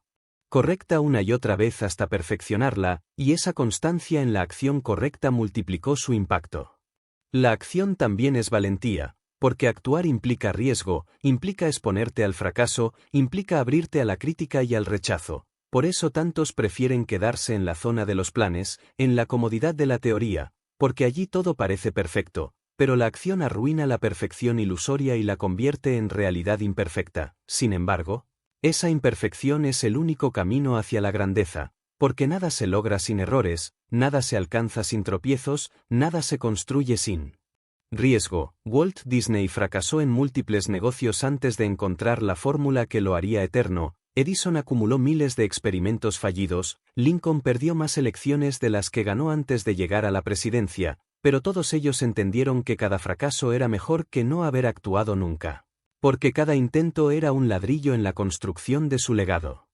A: correcta una y otra vez hasta perfeccionarla, y esa constancia en la acción correcta multiplicó su impacto. La acción también es valentía, porque actuar implica riesgo, implica exponerte al fracaso, implica abrirte a la crítica y al rechazo. Por eso tantos prefieren quedarse en la zona de los planes, en la comodidad de la teoría, porque allí todo parece perfecto, pero la acción arruina la perfección ilusoria y la convierte en realidad imperfecta. Sin embargo, esa imperfección es el único camino hacia la grandeza, porque nada se logra sin errores, nada se alcanza sin tropiezos, nada se construye sin riesgo. Walt Disney fracasó en múltiples negocios antes de encontrar la fórmula que lo haría eterno, Edison acumuló miles de experimentos fallidos, Lincoln perdió más elecciones de las que ganó antes de llegar a la presidencia, pero todos ellos entendieron que cada fracaso era mejor que no haber actuado nunca. Porque cada intento era un ladrillo en la construcción de su legado.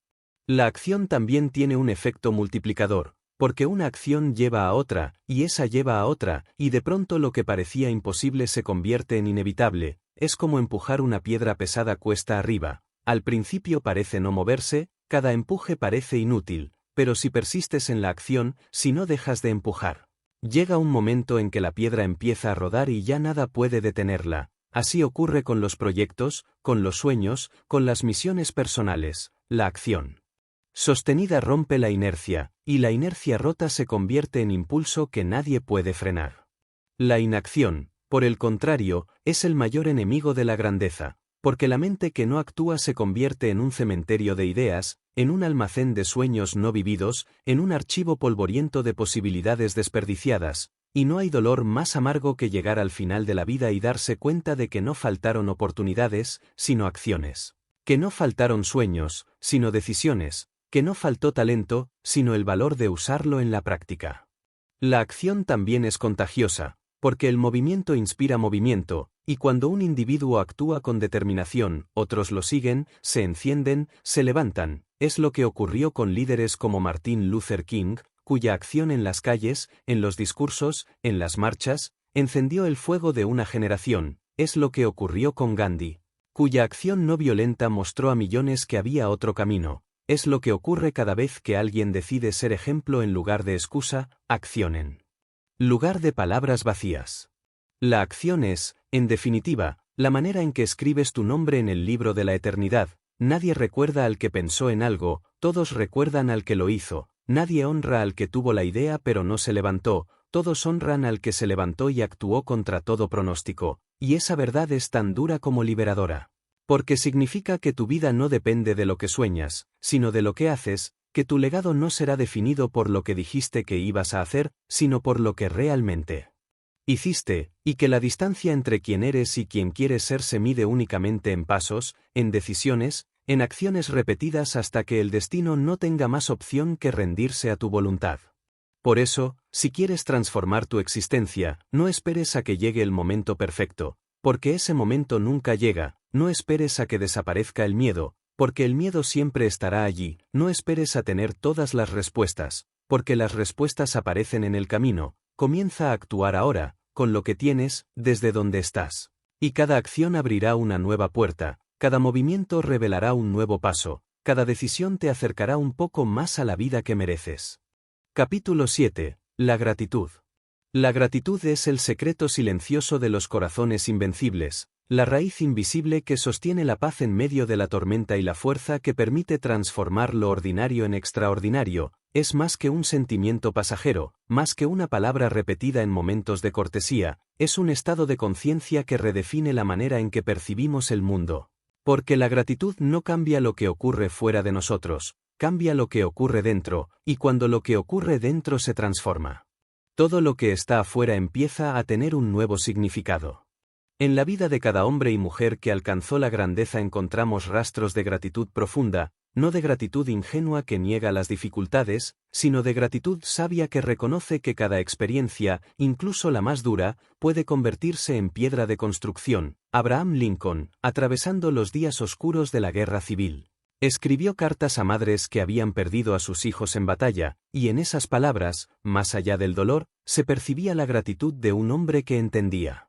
A: La acción también tiene un efecto multiplicador, porque una acción lleva a otra, y esa lleva a otra, y de pronto lo que parecía imposible se convierte en inevitable. Es como empujar una piedra pesada cuesta arriba. Al principio parece no moverse, cada empuje parece inútil, pero si persistes en la acción, si no dejas de empujar, llega un momento en que la piedra empieza a rodar y ya nada puede detenerla. Así ocurre con los proyectos, con los sueños, con las misiones personales. La acción sostenida rompe la inercia, y la inercia rota se convierte en impulso que nadie puede frenar. La inacción, por el contrario, es el mayor enemigo de la grandeza, porque la mente que no actúa se convierte en un cementerio de ideas, en un almacén de sueños no vividos, en un archivo polvoriento de posibilidades desperdiciadas. Y no hay dolor más amargo que llegar al final de la vida y darse cuenta de que no faltaron oportunidades, sino acciones. Que no faltaron sueños, sino decisiones. Que no faltó talento, sino el valor de usarlo en la práctica. La acción también es contagiosa, porque el movimiento inspira movimiento, y cuando un individuo actúa con determinación, otros lo siguen, se encienden, se levantan. Es lo que ocurrió con líderes como Martin Luther King, cuya acción en las calles, en los discursos, en las marchas, encendió el fuego de una generación. Es lo que ocurrió con Gandhi, cuya acción no violenta mostró a millones que había otro camino. Es lo que ocurre cada vez que alguien decide ser ejemplo en lugar de excusa, acción en lugar de palabras vacías. La acción es, en definitiva, la manera en que escribes tu nombre en el libro de la eternidad. Nadie recuerda al que pensó en algo, todos recuerdan al que lo hizo. Nadie honra al que tuvo la idea pero no se levantó, todos honran al que se levantó y actuó contra todo pronóstico, y esa verdad es tan dura como liberadora. Porque significa que tu vida no depende de lo que sueñas, sino de lo que haces, que tu legado no será definido por lo que dijiste que ibas a hacer, sino por lo que realmente hiciste, y que la distancia entre quien eres y quien quieres ser se mide únicamente en pasos, en decisiones, en acciones repetidas hasta que el destino no tenga más opción que rendirse a tu voluntad. Por eso, si quieres transformar tu existencia, no esperes a que llegue el momento perfecto, porque ese momento nunca llega. No esperes a que desaparezca el miedo, porque el miedo siempre estará allí. No esperes a tener todas las respuestas, porque las respuestas aparecen en el camino. Comienza a actuar ahora, con lo que tienes, desde donde estás. Y cada acción abrirá una nueva puerta, Cada movimiento revelará un nuevo paso, cada decisión te acercará un poco más a la vida que mereces. Capítulo 7. La gratitud. La gratitud es el secreto silencioso de los corazones invencibles, la raíz invisible que sostiene la paz en medio de la tormenta y la fuerza que permite transformar lo ordinario en extraordinario. Es más que un sentimiento pasajero, más que una palabra repetida en momentos de cortesía, es un estado de conciencia que redefine la manera en que percibimos el mundo. Porque la gratitud no cambia lo que ocurre fuera de nosotros, cambia lo que ocurre dentro, y cuando lo que ocurre dentro se transforma, todo lo que está afuera empieza a tener un nuevo significado. En la vida de cada hombre y mujer que alcanzó la grandeza encontramos rastros de gratitud profunda, no de gratitud ingenua que niega las dificultades, sino de gratitud sabia que reconoce que cada experiencia, incluso la más dura, puede convertirse en piedra de construcción. Abraham Lincoln, atravesando los días oscuros de la guerra civil, escribió cartas a madres que habían perdido a sus hijos en batalla, y en esas palabras, más allá del dolor, se percibía la gratitud de un hombre que entendía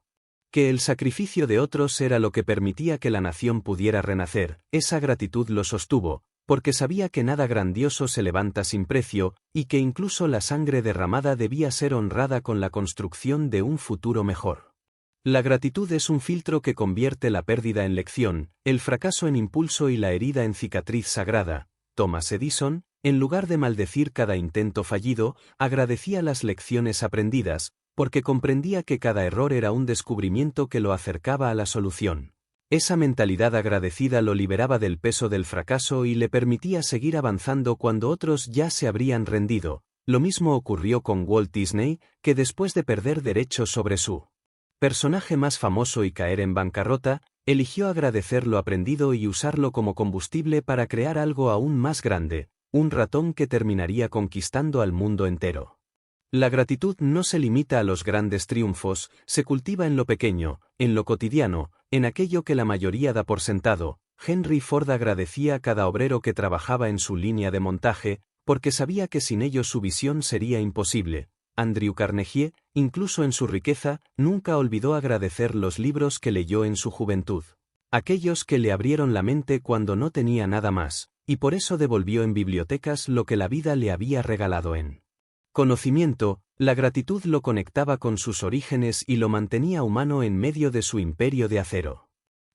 A: que el sacrificio de otros era lo que permitía que la nación pudiera renacer. Esa gratitud lo sostuvo, porque sabía que nada grandioso se levanta sin precio, y que incluso la sangre derramada debía ser honrada con la construcción de un futuro mejor. La gratitud es un filtro que convierte la pérdida en lección, el fracaso en impulso y la herida en cicatriz sagrada. Thomas Edison, en lugar de maldecir cada intento fallido, agradecía las lecciones aprendidas, porque comprendía que cada error era un descubrimiento que lo acercaba a la solución. Esa mentalidad agradecida lo liberaba del peso del fracaso y le permitía seguir avanzando cuando otros ya se habrían rendido. Lo mismo ocurrió con Walt Disney, que después de perder derechos sobre su personaje más famoso y caer en bancarrota, eligió agradecer lo aprendido y usarlo como combustible para crear algo aún más grande, un ratón que terminaría conquistando al mundo entero. La gratitud no se limita a los grandes triunfos, se cultiva en lo pequeño, en lo cotidiano, en aquello que la mayoría da por sentado. Henry Ford agradecía a cada obrero que trabajaba en su línea de montaje, porque sabía que sin ellos su visión sería imposible. Andrew Carnegie, incluso en su riqueza, nunca olvidó agradecer los libros que leyó en su juventud. Aquellos que le abrieron la mente cuando no tenía nada más, y por eso devolvió en bibliotecas lo que la vida le había regalado en conocimiento. La gratitud lo conectaba con sus orígenes y lo mantenía humano en medio de su imperio de acero.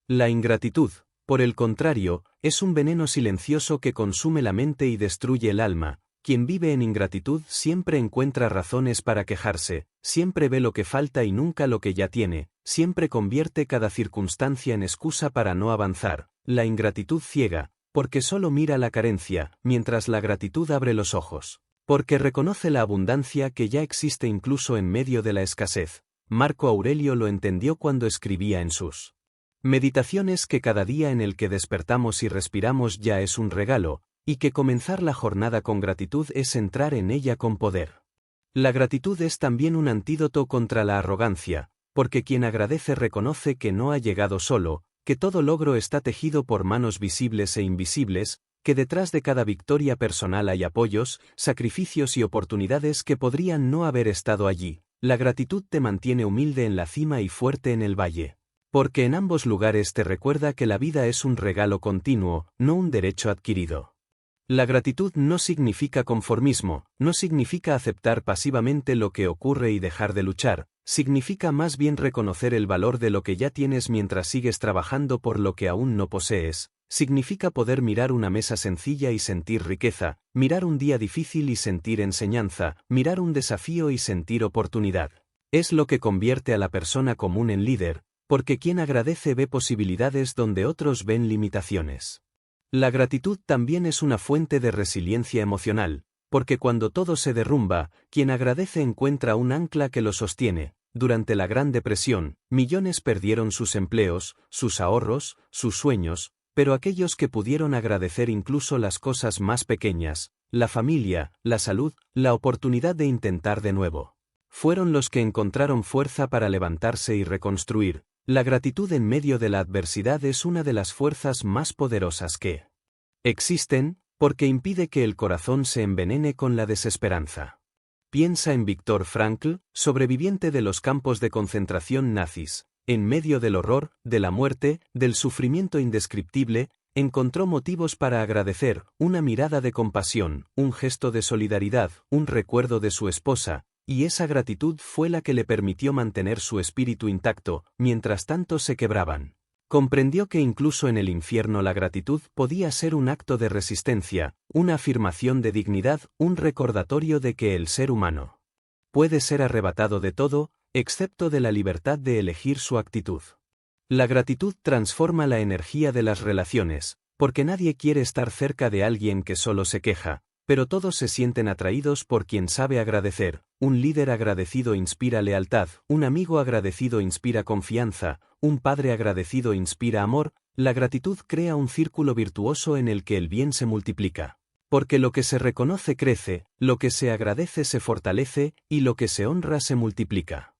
A: La ingratitud, por el contrario, es un veneno silencioso que consume la mente y destruye el alma. Quien vive en ingratitud siempre encuentra razones para quejarse, siempre ve lo que falta y nunca lo que ya tiene, siempre convierte cada circunstancia en excusa para no avanzar. La ingratitud ciega, porque solo mira la carencia, mientras la gratitud abre los ojos, porque reconoce la abundancia que ya existe incluso en medio de la escasez. Marco Aurelio lo entendió cuando escribía en sus meditaciones que cada día en el que despertamos y respiramos ya es un regalo, y que comenzar la jornada con gratitud es entrar en ella con poder. La gratitud es también un antídoto contra la arrogancia, porque quien agradece reconoce que no ha llegado solo, que todo logro está tejido por manos visibles e invisibles, que detrás de cada victoria personal hay apoyos, sacrificios y oportunidades que podrían no haber estado allí. La gratitud te mantiene humilde en la cima y fuerte en el valle, porque en ambos lugares te recuerda que la vida es un regalo continuo, no un derecho adquirido. La gratitud no significa conformismo, no significa aceptar pasivamente lo que ocurre y dejar de luchar, significa más bien reconocer el valor de lo que ya tienes mientras sigues trabajando por lo que aún no posees. Significa poder mirar una mesa sencilla y sentir riqueza, mirar un día difícil y sentir enseñanza, mirar un desafío y sentir oportunidad. Es lo que convierte a la persona común en líder, porque quien agradece ve posibilidades donde otros ven limitaciones. La gratitud también es una fuente de resiliencia emocional, porque cuando todo se derrumba, quien agradece encuentra un ancla que lo sostiene. Durante la Gran Depresión, millones perdieron sus empleos, sus ahorros, sus sueños, pero aquellos que pudieron agradecer incluso las cosas más pequeñas, la familia, la salud, la oportunidad de intentar de nuevo, fueron los que encontraron fuerza para levantarse y reconstruir. La gratitud en medio de la adversidad es una de las fuerzas más poderosas que existen, porque impide que el corazón se envenene con la desesperanza. Piensa en Viktor Frankl, sobreviviente de los campos de concentración nazis. en medio del horror, de la muerte, del sufrimiento indescriptible, encontró motivos para agradecer, una mirada de compasión, un gesto de solidaridad, un recuerdo de su esposa, y esa gratitud fue la que le permitió mantener su espíritu intacto, mientras tanto se quebraban. Comprendió que incluso en el infierno la gratitud podía ser un acto de resistencia, una afirmación de dignidad, un recordatorio de que el ser humano puede ser arrebatado de todo, excepto de la libertad de elegir su actitud. La gratitud transforma la energía de las relaciones, porque nadie quiere estar cerca de alguien que solo se queja, pero todos se sienten atraídos por quien sabe agradecer. Un líder agradecido inspira lealtad, un amigo agradecido inspira confianza, un padre agradecido inspira amor. La gratitud crea un círculo virtuoso en el que el bien se multiplica. Porque lo que se reconoce crece, lo que se agradece se fortalece, y lo que se honra se multiplica.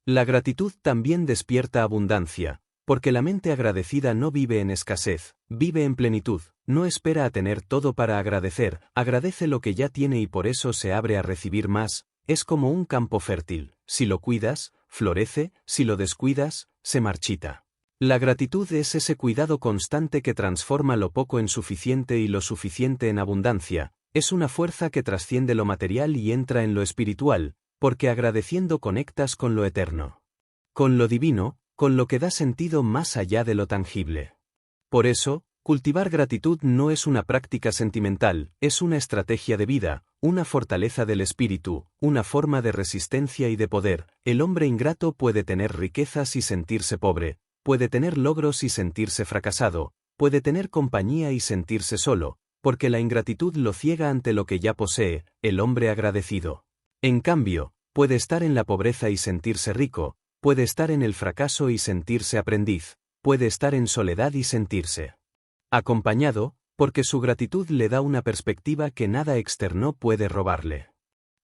A: La gratitud también despierta abundancia, porque la mente agradecida no vive en escasez, vive en plenitud, no espera a tener todo para agradecer, agradece lo que ya tiene y por eso se abre a recibir más. Es como un campo fértil, si lo cuidas, florece, si lo descuidas, se marchita. La gratitud es ese cuidado constante que transforma lo poco en suficiente y lo suficiente en abundancia, es una fuerza que trasciende lo material y entra en lo espiritual, porque agradeciendo conectas con lo eterno, con lo divino, con lo que da sentido más allá de lo tangible. Por eso, cultivar gratitud no es una práctica sentimental, es una estrategia de vida, una fortaleza del espíritu, una forma de resistencia y de poder. El hombre ingrato puede tener riquezas y sentirse pobre, puede tener logros y sentirse fracasado, puede tener compañía y sentirse solo, porque la ingratitud lo ciega ante lo que ya posee. El hombre agradecido, en cambio, puede estar en la pobreza y sentirse rico, puede estar en el fracaso y sentirse aprendiz, puede estar en soledad y sentirse acompañado, porque su gratitud le da una perspectiva que nada externo puede robarle.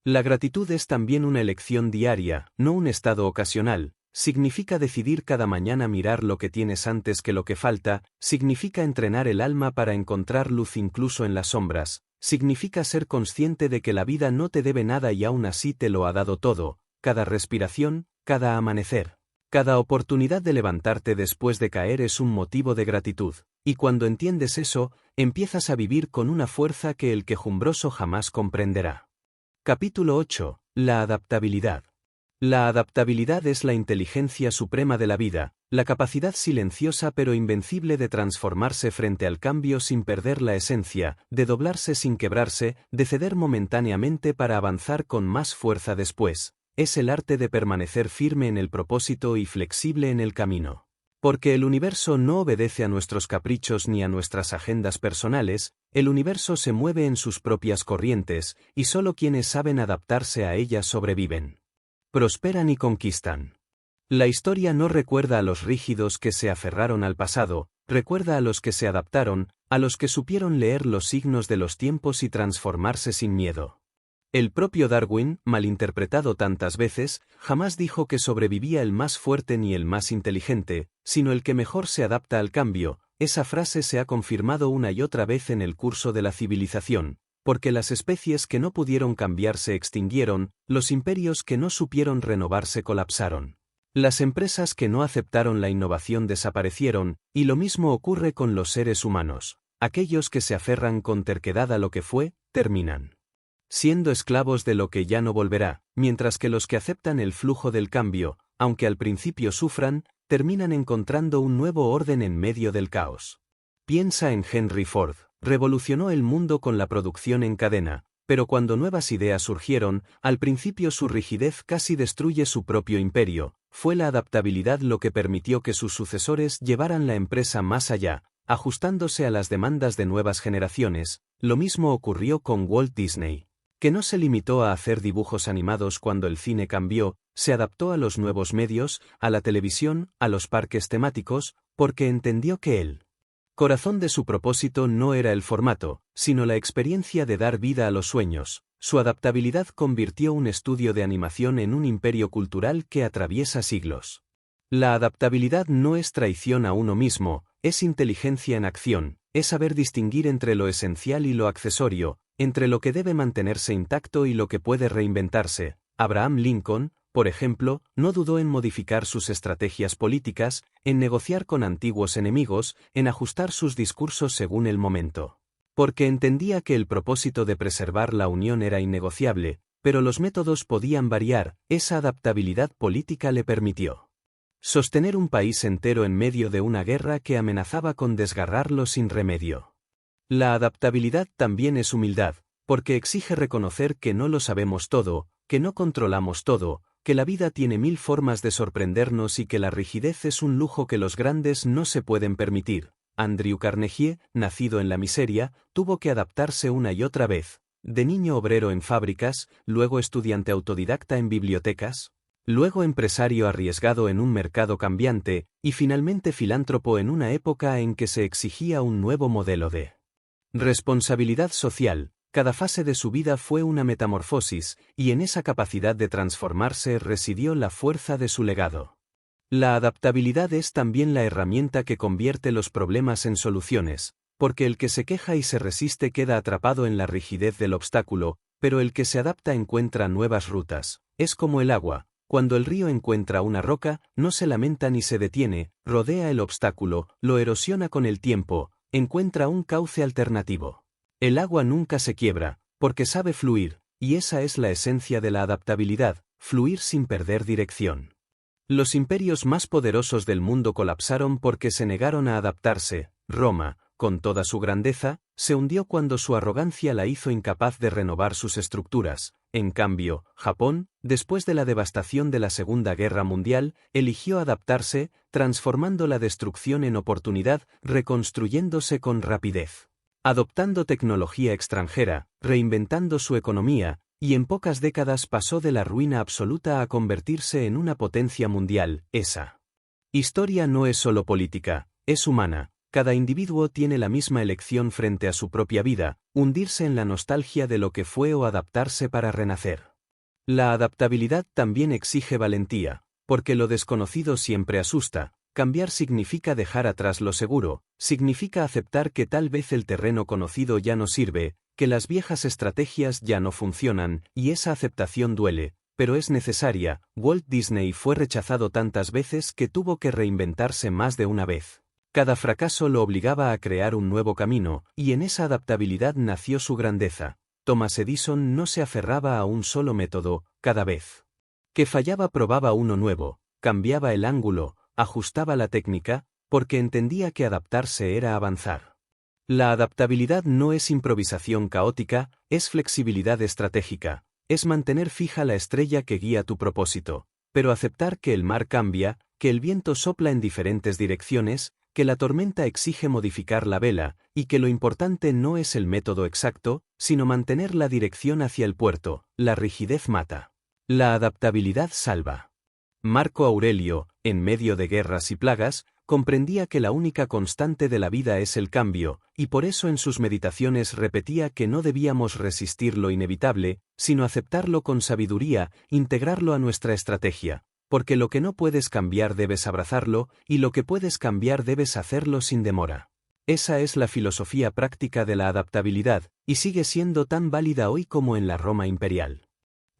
A: La gratitud es también una elección diaria, no un estado ocasional. Significa decidir cada mañana mirar lo que tienes antes que lo que falta, significa entrenar el alma para encontrar luz incluso en las sombras, significa ser consciente de que la vida no te debe nada y aún así te lo ha dado todo, cada respiración, cada amanecer, cada oportunidad de levantarte después de caer es un motivo de gratitud, y cuando entiendes eso, empiezas a vivir con una fuerza que el quejumbroso jamás comprenderá. Capítulo 8. La adaptabilidad. La adaptabilidad es la inteligencia suprema de la vida, la capacidad silenciosa pero invencible de transformarse frente al cambio sin perder la esencia, de doblarse sin quebrarse, de ceder momentáneamente para avanzar con más fuerza después. Es el arte de permanecer firme en el propósito y flexible en el camino. Porque el universo no obedece a nuestros caprichos ni a nuestras agendas personales, el universo se mueve en sus propias corrientes, y solo quienes saben adaptarse a ellas sobreviven. Prosperan y conquistan. La historia no recuerda a los rígidos que se aferraron al pasado, recuerda a los que se adaptaron, a los que supieron leer los signos de los tiempos y transformarse sin miedo. El propio Darwin, malinterpretado tantas veces, jamás dijo que sobrevivía el más fuerte ni el más inteligente, sino el que mejor se adapta al cambio. Esa frase se ha confirmado una y otra vez en el curso de la civilización, porque las especies que no pudieron cambiar se extinguieron, los imperios que no supieron renovarse colapsaron. Las empresas que no aceptaron la innovación desaparecieron, y lo mismo ocurre con los seres humanos. Aquellos que se aferran con terquedad a lo que fue, terminan siendo esclavos de lo que ya no volverá, mientras que los que aceptan el flujo del cambio, aunque al principio sufran, terminan encontrando un nuevo orden en medio del caos. Piensa en Henry Ford, revolucionó el mundo con la producción en cadena, pero cuando nuevas ideas surgieron, al principio su rigidez casi destruye su propio imperio. Fue la adaptabilidad lo que permitió que sus sucesores llevaran la empresa más allá, ajustándose a las demandas de nuevas generaciones. Lo mismo ocurrió con Walt Disney, que no se limitó a hacer dibujos animados cuando el cine cambió, se adaptó a los nuevos medios, a la televisión, a los parques temáticos, porque entendió que el corazón de su propósito no era el formato, sino la experiencia de dar vida a los sueños. Su adaptabilidad convirtió un estudio de animación en un imperio cultural que atraviesa siglos. La adaptabilidad no es traición a uno mismo, es inteligencia en acción, es saber distinguir entre lo esencial y lo accesorio, entre lo que debe mantenerse intacto y lo que puede reinventarse. Abraham Lincoln, Por ejemplo, no dudó en modificar sus estrategias políticas, en negociar con antiguos enemigos, en ajustar sus discursos según el momento. Porque entendía que el propósito de preservar la unión era innegociable, pero los métodos podían variar, esa adaptabilidad política le permitió sostener un país entero en medio de una guerra que amenazaba con desgarrarlo sin remedio. La adaptabilidad también es humildad, porque exige reconocer que no lo sabemos todo, que no controlamos todo, que la vida tiene mil formas de sorprendernos y que la rigidez es un lujo que los grandes no se pueden permitir. Andrew Carnegie, nacido en la miseria, tuvo que adaptarse una y otra vez, de niño obrero en fábricas, luego estudiante autodidacta en bibliotecas, luego empresario arriesgado en un mercado cambiante, y finalmente filántropo en una época en que se exigía un nuevo modelo de responsabilidad social. Cada fase de su vida fue una metamorfosis, y en esa capacidad de transformarse residió la fuerza de su legado. La adaptabilidad es también la herramienta que convierte los problemas en soluciones, porque el que se queja y se resiste queda atrapado en la rigidez del obstáculo, pero el que se adapta encuentra nuevas rutas. Es como el agua. Cuando el río encuentra una roca, no se lamenta ni se detiene, rodea el obstáculo, lo erosiona con el tiempo, encuentra un cauce alternativo. El agua nunca se quiebra, porque sabe fluir, y esa es la esencia de la adaptabilidad, fluir sin perder dirección. Los imperios más poderosos del mundo colapsaron porque se negaron a adaptarse. Roma, con toda su grandeza, se hundió cuando su arrogancia la hizo incapaz de renovar sus estructuras. En cambio, Japón, después de la devastación de la Segunda Guerra Mundial, eligió adaptarse, transformando la destrucción en oportunidad, reconstruyéndose con rapidez, adoptando tecnología extranjera, reinventando su economía, y en pocas décadas pasó de la ruina absoluta a convertirse en una potencia mundial. Esa historia no es solo política, es humana. Cada individuo tiene la misma elección frente a su propia vida, hundirse en la nostalgia de lo que fue o adaptarse para renacer. La adaptabilidad también exige valentía, porque lo desconocido siempre asusta. Cambiar significa dejar atrás lo seguro, significa aceptar que tal vez el terreno conocido ya no sirve, que las viejas estrategias ya no funcionan, y esa aceptación duele, pero es necesaria. Walt Disney fue rechazado tantas veces que tuvo que reinventarse más de una vez. Cada fracaso lo obligaba a crear un nuevo camino, y en esa adaptabilidad nació su grandeza. Thomas Edison no se aferraba a un solo método, cada vez que fallaba probaba uno nuevo, cambiaba el ángulo, ajustaba la técnica, porque entendía que adaptarse era avanzar. La adaptabilidad no es improvisación caótica, es flexibilidad estratégica, es mantener fija la estrella que guía tu propósito, pero aceptar que el mar cambia, que el viento sopla en diferentes direcciones, que la tormenta exige modificar la vela, y que lo importante no es el método exacto, sino mantener la dirección hacia el puerto. La rigidez mata. La adaptabilidad salva. Marco Aurelio, en medio de guerras y plagas, comprendía que la única constante de la vida es el cambio, y por eso en sus meditaciones repetía que no debíamos resistir lo inevitable, sino aceptarlo con sabiduría, integrarlo a nuestra estrategia. Porque lo que no puedes cambiar debes abrazarlo, y lo que puedes cambiar debes hacerlo sin demora. Esa es la filosofía práctica de la adaptabilidad, y sigue siendo tan válida hoy como en la Roma imperial.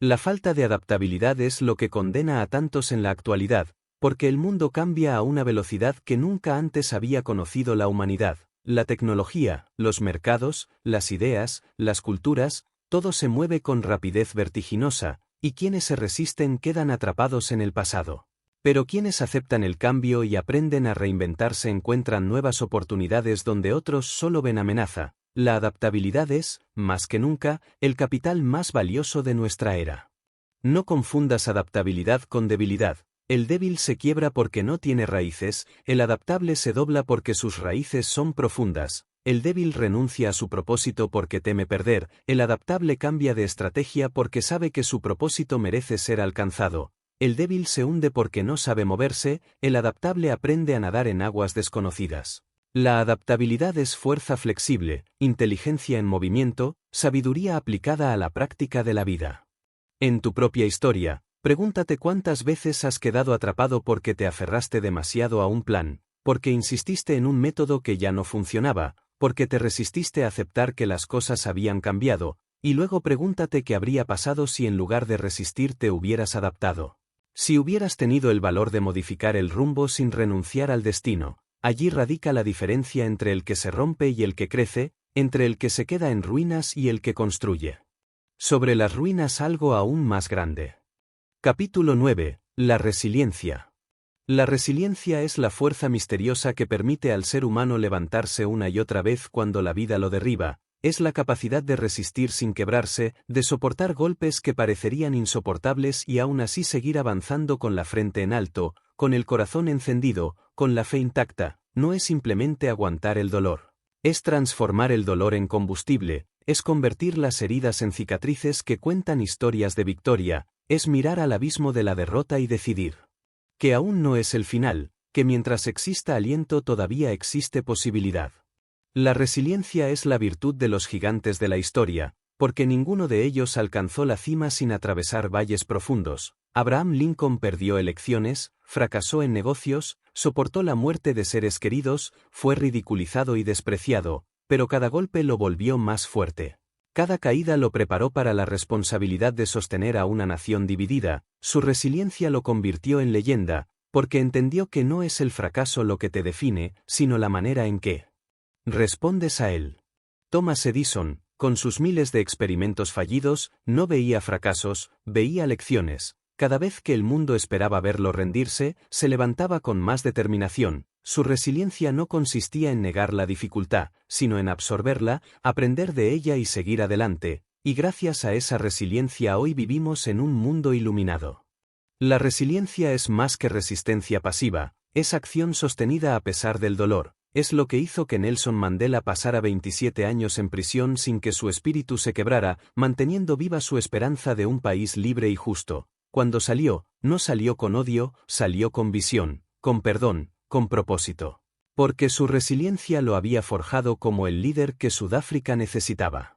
A: La falta de adaptabilidad es lo que condena a tantos en la actualidad, porque el mundo cambia a una velocidad que nunca antes había conocido la humanidad. La tecnología, los mercados, las ideas, las culturas, todo se mueve con rapidez vertiginosa, y quienes se resisten quedan atrapados en el pasado. Pero quienes aceptan el cambio y aprenden a reinventarse encuentran nuevas oportunidades donde otros solo ven amenaza. La adaptabilidad es, más que nunca, el capital más valioso de nuestra era. No confundas adaptabilidad con debilidad. El débil se quiebra porque no tiene raíces, el adaptable se dobla porque sus raíces son profundas. El débil renuncia a su propósito porque teme perder, el adaptable cambia de estrategia porque sabe que su propósito merece ser alcanzado. El débil se hunde porque no sabe moverse, el adaptable aprende a nadar en aguas desconocidas. La adaptabilidad es fuerza flexible, inteligencia en movimiento, sabiduría aplicada a la práctica de la vida. En tu propia historia, pregúntate cuántas veces has quedado atrapado porque te aferraste demasiado a un plan, porque insististe en un método que ya no funcionaba, porque te resististe a aceptar que las cosas habían cambiado, y luego pregúntate qué habría pasado si en lugar de resistir te hubieras adaptado. Si hubieras tenido el valor de modificar el rumbo sin renunciar al destino, allí radica la diferencia entre el que se rompe y el que crece, entre el que se queda en ruinas y el que construye. Sobre las ruinas algo aún más grande. Capítulo 9. La resiliencia. La resiliencia es la fuerza misteriosa que permite al ser humano levantarse una y otra vez cuando la vida lo derriba, es la capacidad de resistir sin quebrarse, de soportar golpes que parecerían insoportables y aún así seguir avanzando con la frente en alto, con el corazón encendido, con la fe intacta. No es simplemente aguantar el dolor. Es transformar el dolor en combustible, es convertir las heridas en cicatrices que cuentan historias de victoria, es mirar al abismo de la derrota y decidir que aún no es el final, que mientras exista aliento todavía existe posibilidad. La resiliencia es la virtud de los gigantes de la historia, porque ninguno de ellos alcanzó la cima sin atravesar valles profundos. Abraham Lincoln perdió elecciones, fracasó en negocios, soportó la muerte de seres queridos, fue ridiculizado y despreciado, pero cada golpe lo volvió más fuerte. Cada caída lo preparó para la responsabilidad de sostener a una nación dividida. Su resiliencia lo convirtió en leyenda, porque entendió que no es el fracaso lo que te define, sino la manera en que respondes a él. Thomas Edison, con sus miles de experimentos fallidos, no veía fracasos, veía lecciones. Cada vez que el mundo esperaba verlo rendirse, se levantaba con más determinación. Su resiliencia no consistía en negar la dificultad, sino en absorberla, aprender de ella y seguir adelante, y gracias a esa resiliencia hoy vivimos en un mundo iluminado. La resiliencia es más que resistencia pasiva, es acción sostenida a pesar del dolor. Es lo que hizo que Nelson Mandela pasara 27 años en prisión sin que su espíritu se quebrara, manteniendo viva su esperanza de un país libre y justo. Cuando salió, no salió con odio, salió con visión, con perdón, con propósito. Porque su resiliencia lo había forjado como el líder que Sudáfrica necesitaba.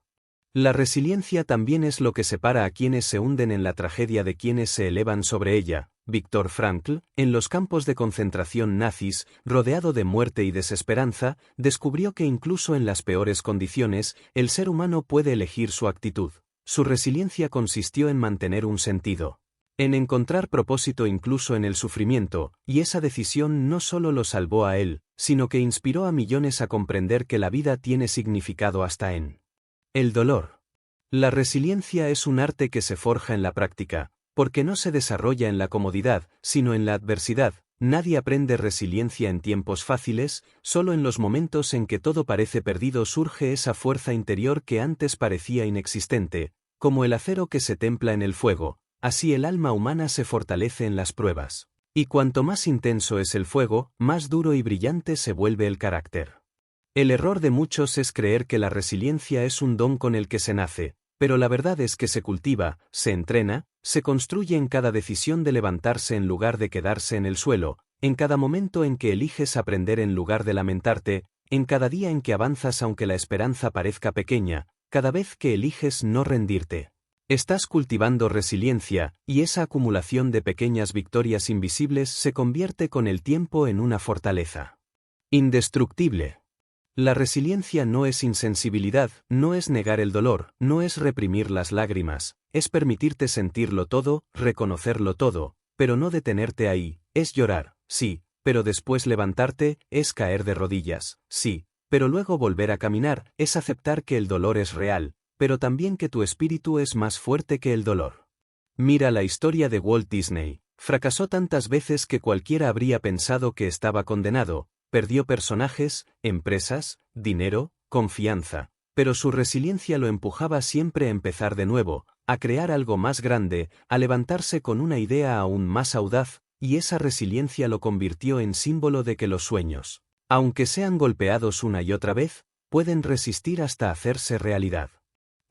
A: La resiliencia también es lo que separa a quienes se hunden en la tragedia de quienes se elevan sobre ella. Viktor Frankl, en los campos de concentración nazis, rodeado de muerte y desesperanza, descubrió que incluso en las peores condiciones, el ser humano puede elegir su actitud. Su resiliencia consistió en mantener un sentido, en encontrar propósito incluso en el sufrimiento, y esa decisión no solo lo salvó a él, sino que inspiró a millones a comprender que la vida tiene significado hasta en el dolor. La resiliencia es un arte que se forja en la práctica, porque no se desarrolla en la comodidad, sino en la adversidad. Nadie aprende resiliencia en tiempos fáciles, solo en los momentos en que todo parece perdido surge esa fuerza interior que antes parecía inexistente, como el acero que se templa en el fuego. Así el alma humana se fortalece en las pruebas. Y cuanto más intenso es el fuego, más duro y brillante se vuelve el carácter. El error de muchos es creer que la resiliencia es un don con el que se nace, pero la verdad es que se cultiva, se entrena, se construye en cada decisión de levantarse en lugar de quedarse en el suelo, en cada momento en que eliges aprender en lugar de lamentarte, en cada día en que avanzas aunque la esperanza parezca pequeña, cada vez que eliges no rendirte. Estás cultivando resiliencia, y esa acumulación de pequeñas victorias invisibles se convierte con el tiempo en una fortaleza indestructible. La resiliencia no es insensibilidad, no es negar el dolor, no es reprimir las lágrimas, es permitirte sentirlo todo, reconocerlo todo, pero no detenerte ahí. Es llorar, sí, pero después levantarte, es caer de rodillas, sí, pero luego volver a caminar, es aceptar que el dolor es real, pero también que tu espíritu es más fuerte que el dolor. Mira la historia de Walt Disney. Fracasó tantas veces que cualquiera habría pensado que estaba condenado. Perdió personajes, empresas, dinero, confianza, pero su resiliencia lo empujaba siempre a empezar de nuevo, a crear algo más grande, a levantarse con una idea aún más audaz, y esa resiliencia lo convirtió en símbolo de que los sueños, aunque sean golpeados una y otra vez, pueden resistir hasta hacerse realidad.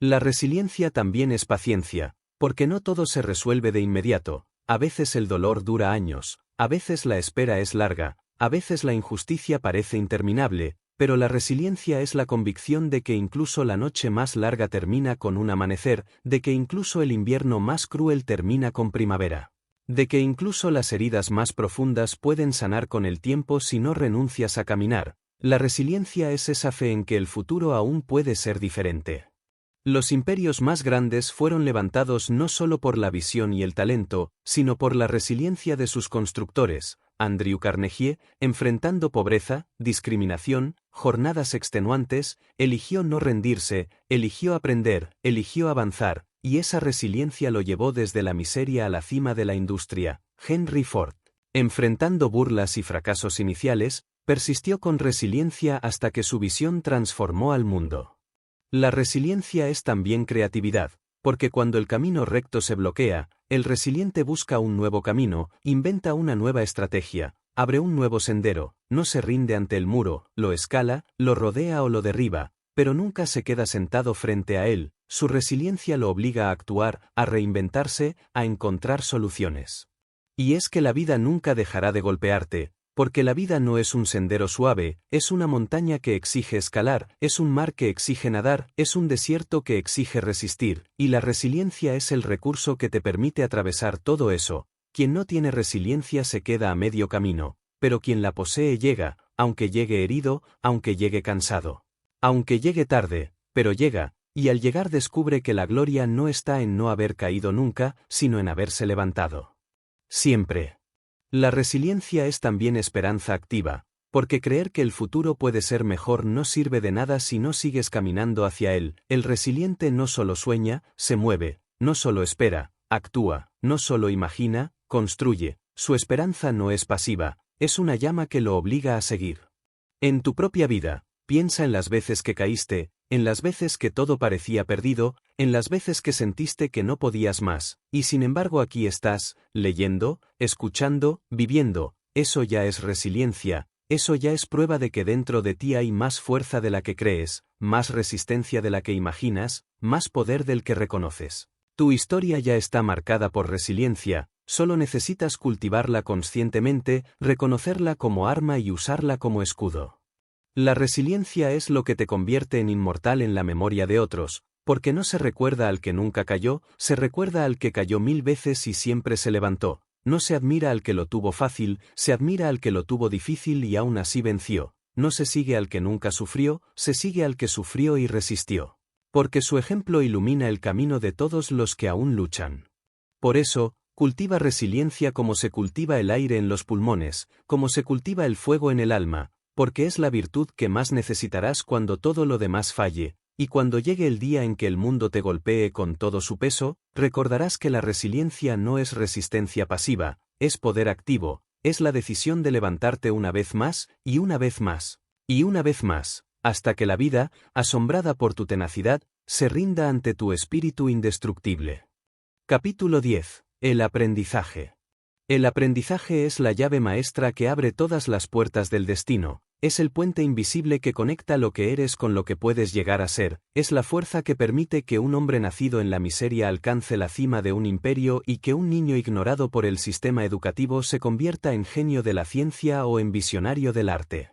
A: La resiliencia también es paciencia, porque no todo se resuelve de inmediato, a veces el dolor dura años, a veces la espera es larga, a veces la injusticia parece interminable, pero la resiliencia es la convicción de que incluso la noche más larga termina con un amanecer, de que incluso el invierno más cruel termina con primavera, de que incluso las heridas más profundas pueden sanar con el tiempo si no renuncias a caminar. La resiliencia es esa fe en que el futuro aún puede ser diferente. Los imperios más grandes fueron levantados no solo por la visión y el talento, sino por la resiliencia de sus constructores. Andrew Carnegie, enfrentando pobreza, discriminación, jornadas extenuantes, eligió no rendirse, eligió aprender, eligió avanzar, y esa resiliencia lo llevó desde la miseria a la cima de la industria. Henry Ford, enfrentando burlas y fracasos iniciales, persistió con resiliencia hasta que su visión transformó al mundo. La resiliencia es también creatividad, porque cuando el camino recto se bloquea, el resiliente busca un nuevo camino, inventa una nueva estrategia, abre un nuevo sendero, no se rinde ante el muro, lo escala, lo rodea o lo derriba, pero nunca se queda sentado frente a él. Su resiliencia lo obliga a actuar, a reinventarse, a encontrar soluciones. Y es que la vida nunca dejará de golpearte, porque la vida no es un sendero suave, es una montaña que exige escalar, es un mar que exige nadar, es un desierto que exige resistir, y la resiliencia es el recurso que te permite atravesar todo eso. Quien no tiene resiliencia se queda a medio camino, pero quien la posee llega, aunque llegue herido, aunque llegue cansado. Aunque llegue tarde, pero llega, y al llegar descubre que la gloria no está en no haber caído nunca, sino en haberse levantado. Siempre. La resiliencia es también esperanza activa, porque creer que el futuro puede ser mejor no sirve de nada si no sigues caminando hacia él. El resiliente no solo sueña, se mueve, no solo espera, actúa, no solo imagina, construye. Su esperanza no es pasiva, es una llama que lo obliga a seguir. En tu propia vida, piensa en las veces que caíste, en las veces que todo parecía perdido, en las veces que sentiste que no podías más, y sin embargo aquí estás, leyendo, escuchando, viviendo. Eso ya es resiliencia, eso ya es prueba de que dentro de ti hay más fuerza de la que crees, más resistencia de la que imaginas, más poder del que reconoces. Tu historia ya está marcada por resiliencia, solo necesitas cultivarla conscientemente, reconocerla como arma y usarla como escudo. La resiliencia es lo que te convierte en inmortal en la memoria de otros, porque no se recuerda al que nunca cayó, se recuerda al que cayó 1000 veces y siempre se levantó. No se admira al que lo tuvo fácil, se admira al que lo tuvo difícil y aún así venció. No se sigue al que nunca sufrió, se sigue al que sufrió y resistió. Porque su ejemplo ilumina el camino de todos los que aún luchan. Por eso, cultiva resiliencia como se cultiva el aire en los pulmones, como se cultiva el fuego en el alma, porque es la virtud que más necesitarás cuando todo lo demás falle, y cuando llegue el día en que el mundo te golpee con todo su peso, recordarás que la resiliencia no es resistencia pasiva, es poder activo, es la decisión de levantarte una vez más, y una vez más, y una vez más, hasta que la vida, asombrada por tu tenacidad, se rinda ante tu espíritu indestructible. Capítulo 10. El aprendizaje. El aprendizaje es la llave maestra que abre todas las puertas del destino, es el puente invisible que conecta lo que eres con lo que puedes llegar a ser, es la fuerza que permite que un hombre nacido en la miseria alcance la cima de un imperio y que un niño ignorado por el sistema educativo se convierta en genio de la ciencia o en visionario del arte.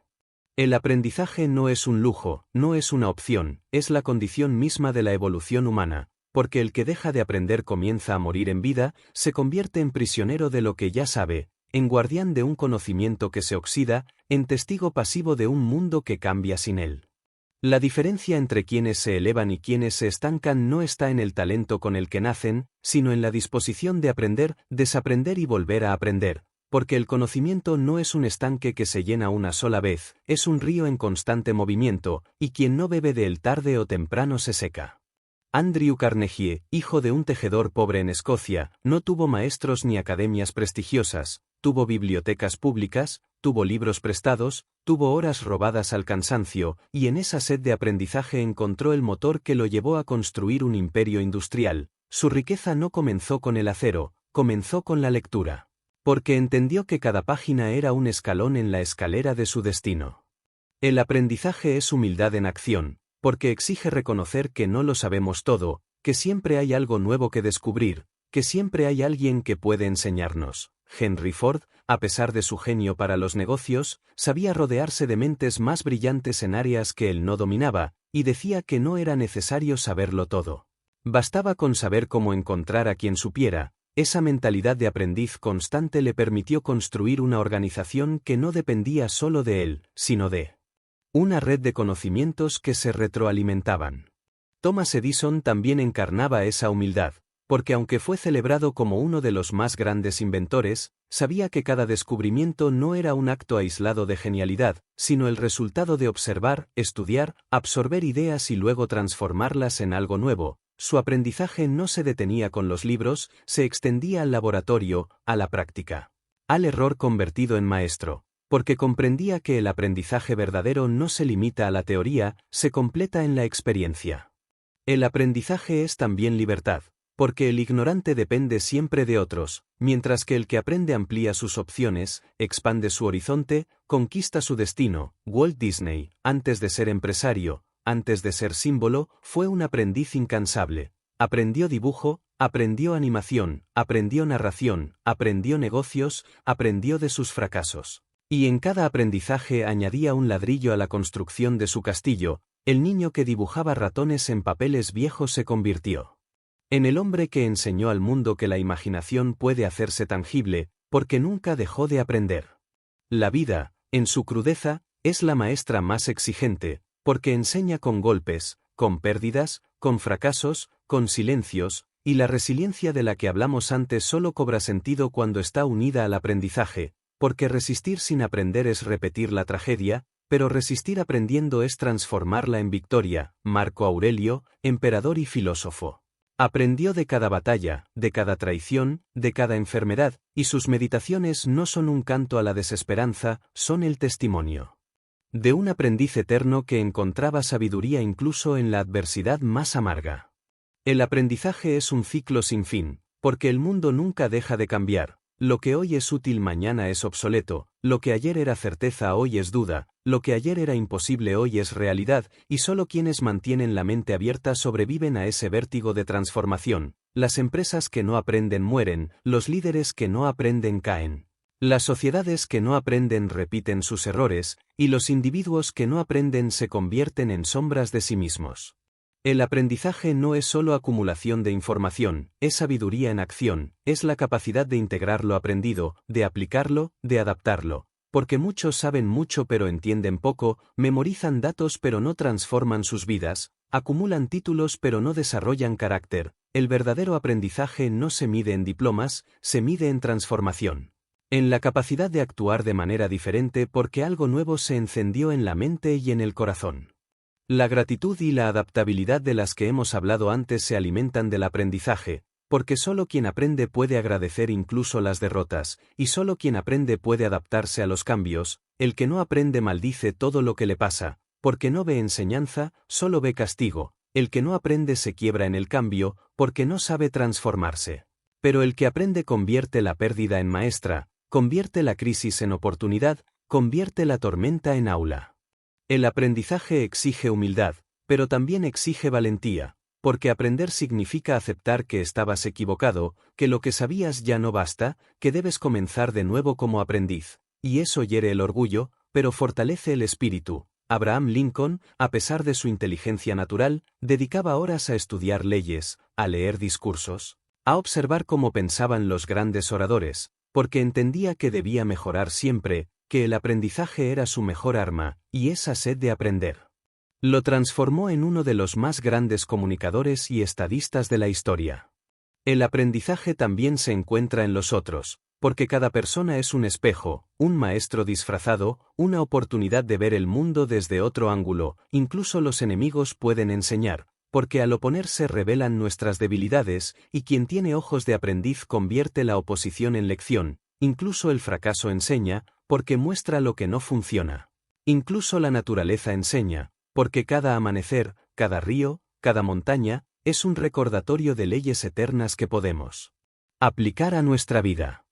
A: El aprendizaje no es un lujo, no es una opción, es la condición misma de la evolución humana. Porque el que deja de aprender comienza a morir en vida, se convierte en prisionero de lo que ya sabe, en guardián de un conocimiento que se oxida, en testigo pasivo de un mundo que cambia sin él. La diferencia entre quienes se elevan y quienes se estancan no está en el talento con el que nacen, sino en la disposición de aprender, desaprender y volver a aprender, porque el conocimiento no es un estanque que se llena una sola vez, es un río en constante movimiento, y quien no bebe de él tarde o temprano se seca. Andrew Carnegie, hijo de un tejedor pobre en Escocia, no tuvo maestros ni academias prestigiosas, tuvo bibliotecas públicas, tuvo libros prestados, tuvo horas robadas al cansancio, y en esa sed de aprendizaje encontró el motor que lo llevó a construir un imperio industrial. Su riqueza no comenzó con el acero, comenzó con la lectura. Porque entendió que cada página era un escalón en la escalera de su destino. El aprendizaje es humildad en acción, porque exige reconocer que no lo sabemos todo, que siempre hay algo nuevo que descubrir, que siempre hay alguien que puede enseñarnos. Henry Ford, a pesar de su genio para los negocios, sabía rodearse de mentes más brillantes en áreas que él no dominaba, y decía que no era necesario saberlo todo. Bastaba con saber cómo encontrar a quien supiera. Esa mentalidad de aprendiz constante le permitió construir una organización que no dependía solo de él, sino de una red de conocimientos que se retroalimentaban. Thomas Edison también encarnaba esa humildad, porque aunque fue celebrado como uno de los más grandes inventores, sabía que cada descubrimiento no era un acto aislado de genialidad, sino el resultado de observar, estudiar, absorber ideas y luego transformarlas en algo nuevo. Su aprendizaje no se detenía con los libros, se extendía al laboratorio, a la práctica. Al error convertido en maestro, porque comprendía que el aprendizaje verdadero no se limita a la teoría, se completa en la experiencia. El aprendizaje es también libertad, porque el ignorante depende siempre de otros, mientras que el que aprende amplía sus opciones, expande su horizonte, conquista su destino. Walt Disney, antes de ser empresario, antes de ser símbolo, fue un aprendiz incansable. Aprendió dibujo, aprendió animación, aprendió narración, aprendió negocios, aprendió de sus fracasos. Y en cada aprendizaje añadía un ladrillo a la construcción de su castillo. El niño que dibujaba ratones en papeles viejos se convirtió en el hombre que enseñó al mundo que la imaginación puede hacerse tangible, porque nunca dejó de aprender. La vida, en su crudeza, es la maestra más exigente, porque enseña con golpes, con pérdidas, con fracasos, con silencios, y la resiliencia de la que hablamos antes solo cobra sentido cuando está unida al aprendizaje, porque resistir sin aprender es repetir la tragedia, pero resistir aprendiendo es transformarla en victoria. Marco Aurelio, emperador y filósofo. Aprendió de cada batalla, de cada traición, de cada enfermedad, y sus meditaciones no son un canto a la desesperanza, son el testimonio de un aprendiz eterno que encontraba sabiduría incluso en la adversidad más amarga. El aprendizaje es un ciclo sin fin, porque el mundo nunca deja de cambiar. Lo que hoy es útil mañana es obsoleto, lo que ayer era certeza hoy es duda, lo que ayer era imposible hoy es realidad, y solo quienes mantienen la mente abierta sobreviven a ese vértigo de transformación. Las empresas que no aprenden mueren, los líderes que no aprenden caen. Las sociedades que no aprenden repiten sus errores, y los individuos que no aprenden se convierten en sombras de sí mismos. El aprendizaje no es solo acumulación de información, es sabiduría en acción, es la capacidad de integrar lo aprendido, de aplicarlo, de adaptarlo. Porque muchos saben mucho pero entienden poco, memorizan datos pero no transforman sus vidas, acumulan títulos pero no desarrollan carácter. El verdadero aprendizaje no se mide en diplomas, se mide en transformación. En la capacidad de actuar de manera diferente porque algo nuevo se encendió en la mente y en el corazón. La gratitud y la adaptabilidad de las que hemos hablado antes se alimentan del aprendizaje, porque solo quien aprende puede agradecer incluso las derrotas, y solo quien aprende puede adaptarse a los cambios. El que no aprende maldice todo lo que le pasa, porque no ve enseñanza, solo ve castigo. El que no aprende se quiebra en el cambio, porque no sabe transformarse. Pero el que aprende convierte la pérdida en maestra, convierte la crisis en oportunidad, convierte la tormenta en aula. El aprendizaje exige humildad, pero también exige valentía, porque aprender significa aceptar que estabas equivocado, que lo que sabías ya no basta, que debes comenzar de nuevo como aprendiz, y eso hiere el orgullo, pero fortalece el espíritu. Abraham Lincoln, a pesar de su inteligencia natural, dedicaba horas a estudiar leyes, a leer discursos, a observar cómo pensaban los grandes oradores, porque entendía que debía mejorar siempre, que el aprendizaje era su mejor arma, y esa sed de aprender lo transformó en uno de los más grandes comunicadores y estadistas de la historia. El aprendizaje también se encuentra en los otros, porque cada persona es un espejo, un maestro disfrazado, una oportunidad de ver el mundo desde otro ángulo. Incluso los enemigos pueden enseñar, porque al oponerse revelan nuestras debilidades, y quien tiene ojos de aprendiz convierte la oposición en lección. Incluso el fracaso enseña, porque muestra lo que no funciona. Incluso la naturaleza enseña, porque cada amanecer, cada río, cada montaña, es un recordatorio de leyes eternas que podemos aplicar a nuestra vida.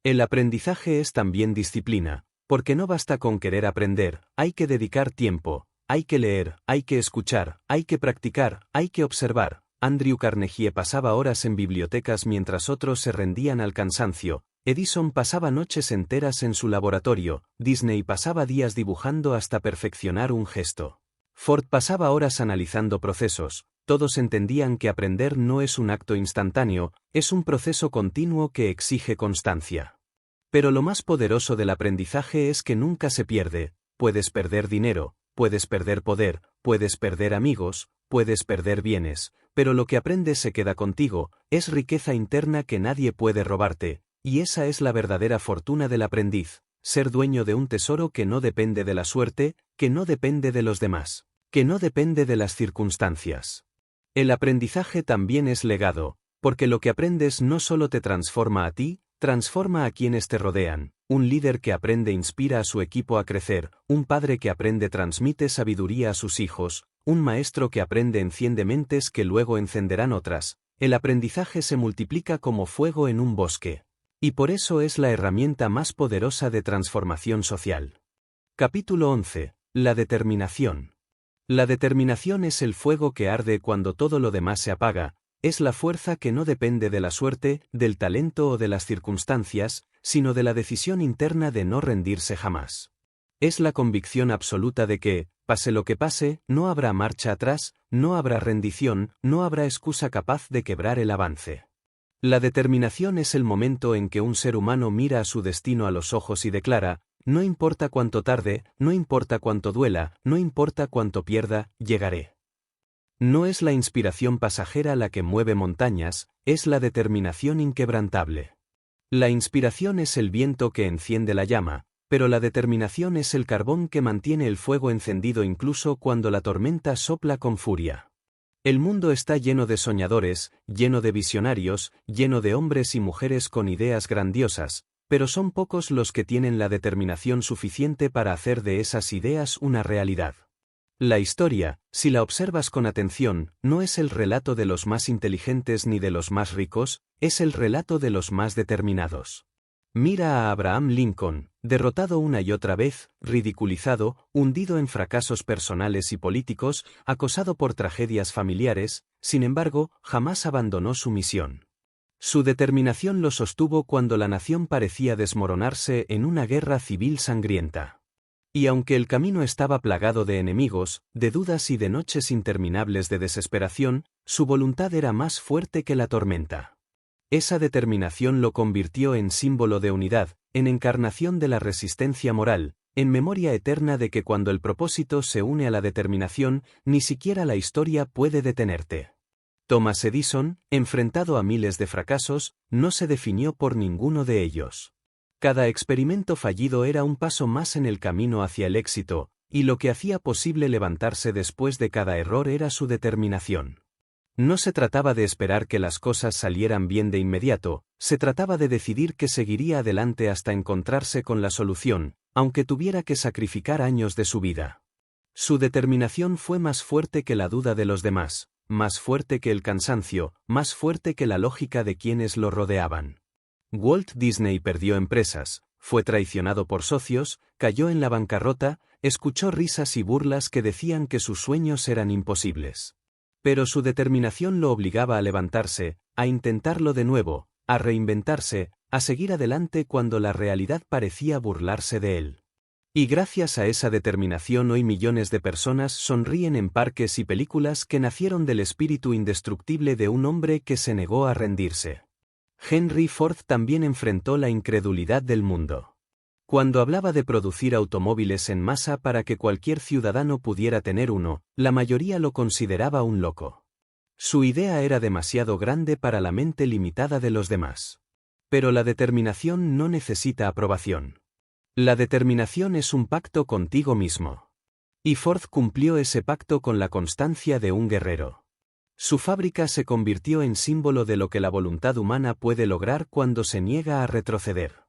A: El aprendizaje es también disciplina, porque no basta con querer aprender, hay que dedicar tiempo, hay que leer, hay que escuchar, hay que practicar, hay que observar. Andrew Carnegie pasaba horas en bibliotecas mientras otros se rendían al cansancio. Edison pasaba noches enteras en su laboratorio, Disney pasaba días dibujando hasta perfeccionar un gesto. Ford pasaba horas analizando procesos. Todos entendían que aprender no es un acto instantáneo, es un proceso continuo que exige constancia. Pero lo más poderoso del aprendizaje es que nunca se pierde. Puedes perder dinero, puedes perder poder, puedes perder amigos, puedes perder bienes, pero lo que aprendes se queda contigo, es riqueza interna que nadie puede robarte, y esa es la verdadera fortuna del aprendiz, ser dueño de un tesoro que no depende de la suerte, que no depende de los demás, que no depende de las circunstancias. El aprendizaje también es legado, porque lo que aprendes no solo te transforma a ti, transforma a quienes te rodean. Un líder que aprende inspira a su equipo a crecer, un padre que aprende transmite sabiduría a sus hijos, un maestro que aprende enciende mentes que luego encenderán otras. El aprendizaje se multiplica como fuego en un bosque. Y por eso es la herramienta más poderosa de transformación social. Capítulo 11. La determinación. La determinación es el fuego que arde cuando todo lo demás se apaga, es la fuerza que no depende de la suerte, del talento o de las circunstancias, sino de la decisión interna de no rendirse jamás. Es la convicción absoluta de que, pase lo que pase, no habrá marcha atrás, no habrá rendición, no habrá excusa capaz de quebrar el avance. La determinación es el momento en que un ser humano mira a su destino a los ojos y declara, no importa cuánto tarde, no importa cuánto duela, no importa cuánto pierda, llegaré. No es la inspiración pasajera la que mueve montañas, es la determinación inquebrantable. La inspiración es el viento que enciende la llama, pero la determinación es el carbón que mantiene el fuego encendido incluso cuando la tormenta sopla con furia. El mundo está lleno de soñadores, lleno de visionarios, lleno de hombres y mujeres con ideas grandiosas, pero son pocos los que tienen la determinación suficiente para hacer de esas ideas una realidad. La historia, si la observas con atención, no es el relato de los más inteligentes ni de los más ricos, es el relato de los más determinados. Mira a Abraham Lincoln, derrotado una y otra vez, ridiculizado, hundido en fracasos personales y políticos, acosado por tragedias familiares, sin embargo, jamás abandonó su misión. Su determinación lo sostuvo cuando la nación parecía desmoronarse en una guerra civil sangrienta. Y aunque el camino estaba plagado de enemigos, de dudas y de noches interminables de desesperación, su voluntad era más fuerte que la tormenta. Esa determinación lo convirtió en símbolo de unidad, en encarnación de la resistencia moral, en memoria eterna de que cuando el propósito se une a la determinación, ni siquiera la historia puede detenerte. Thomas Edison, enfrentado a miles de fracasos, no se definió por ninguno de ellos. Cada experimento fallido era un paso más en el camino hacia el éxito, y lo que hacía posible levantarse después de cada error era su determinación. No se trataba de esperar que las cosas salieran bien de inmediato, se trataba de decidir que seguiría adelante hasta encontrarse con la solución, aunque tuviera que sacrificar años de su vida. Su determinación fue más fuerte que la duda de los demás, más fuerte que el cansancio, más fuerte que la lógica de quienes lo rodeaban. Walt Disney perdió empresas, fue traicionado por socios, cayó en la bancarrota, escuchó risas y burlas que decían que sus sueños eran imposibles. Pero su determinación lo obligaba a levantarse, a intentarlo de nuevo, a reinventarse, a seguir adelante cuando la realidad parecía burlarse de él. Y gracias a esa determinación hoy millones de personas sonríen en parques y películas que nacieron del espíritu indestructible de un hombre que se negó a rendirse. Henry Ford también enfrentó la incredulidad del mundo. Cuando hablaba de producir automóviles en masa para que cualquier ciudadano pudiera tener uno, la mayoría lo consideraba un loco. Su idea era demasiado grande para la mente limitada de los demás. Pero la determinación no necesita aprobación. La determinación es un pacto contigo mismo. Y Ford cumplió ese pacto con la constancia de un guerrero. Su fábrica se convirtió en símbolo de lo que la voluntad humana puede lograr cuando se niega a retroceder.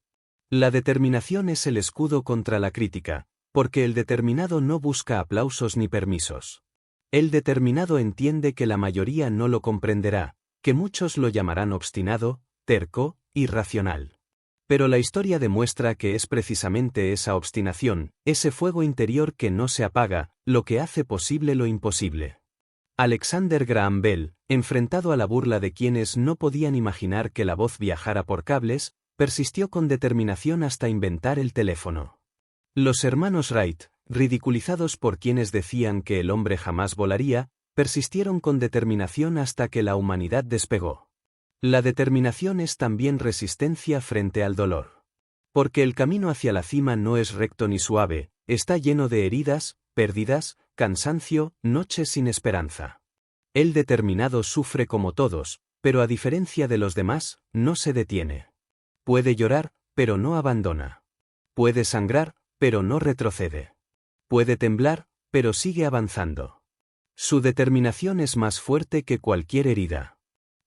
A: La determinación es el escudo contra la crítica, porque el determinado no busca aplausos ni permisos. El determinado entiende que la mayoría no lo comprenderá, que muchos lo llamarán obstinado, terco, irracional. Pero la historia demuestra que es precisamente esa obstinación, ese fuego interior que no se apaga, lo que hace posible lo imposible. Alexander Graham Bell, enfrentado a la burla de quienes no podían imaginar que la voz viajara por cables, persistió con determinación hasta inventar el teléfono. Los hermanos Wright, ridiculizados por quienes decían que el hombre jamás volaría, persistieron con determinación hasta que la humanidad despegó. La determinación es también resistencia frente al dolor. Porque el camino hacia la cima no es recto ni suave, está lleno de heridas, pérdidas, cansancio, noches sin esperanza. El determinado sufre como todos, pero a diferencia de los demás, no se detiene. Puede llorar, pero no abandona. Puede sangrar, pero no retrocede. Puede temblar, pero sigue avanzando. Su determinación es más fuerte que cualquier herida.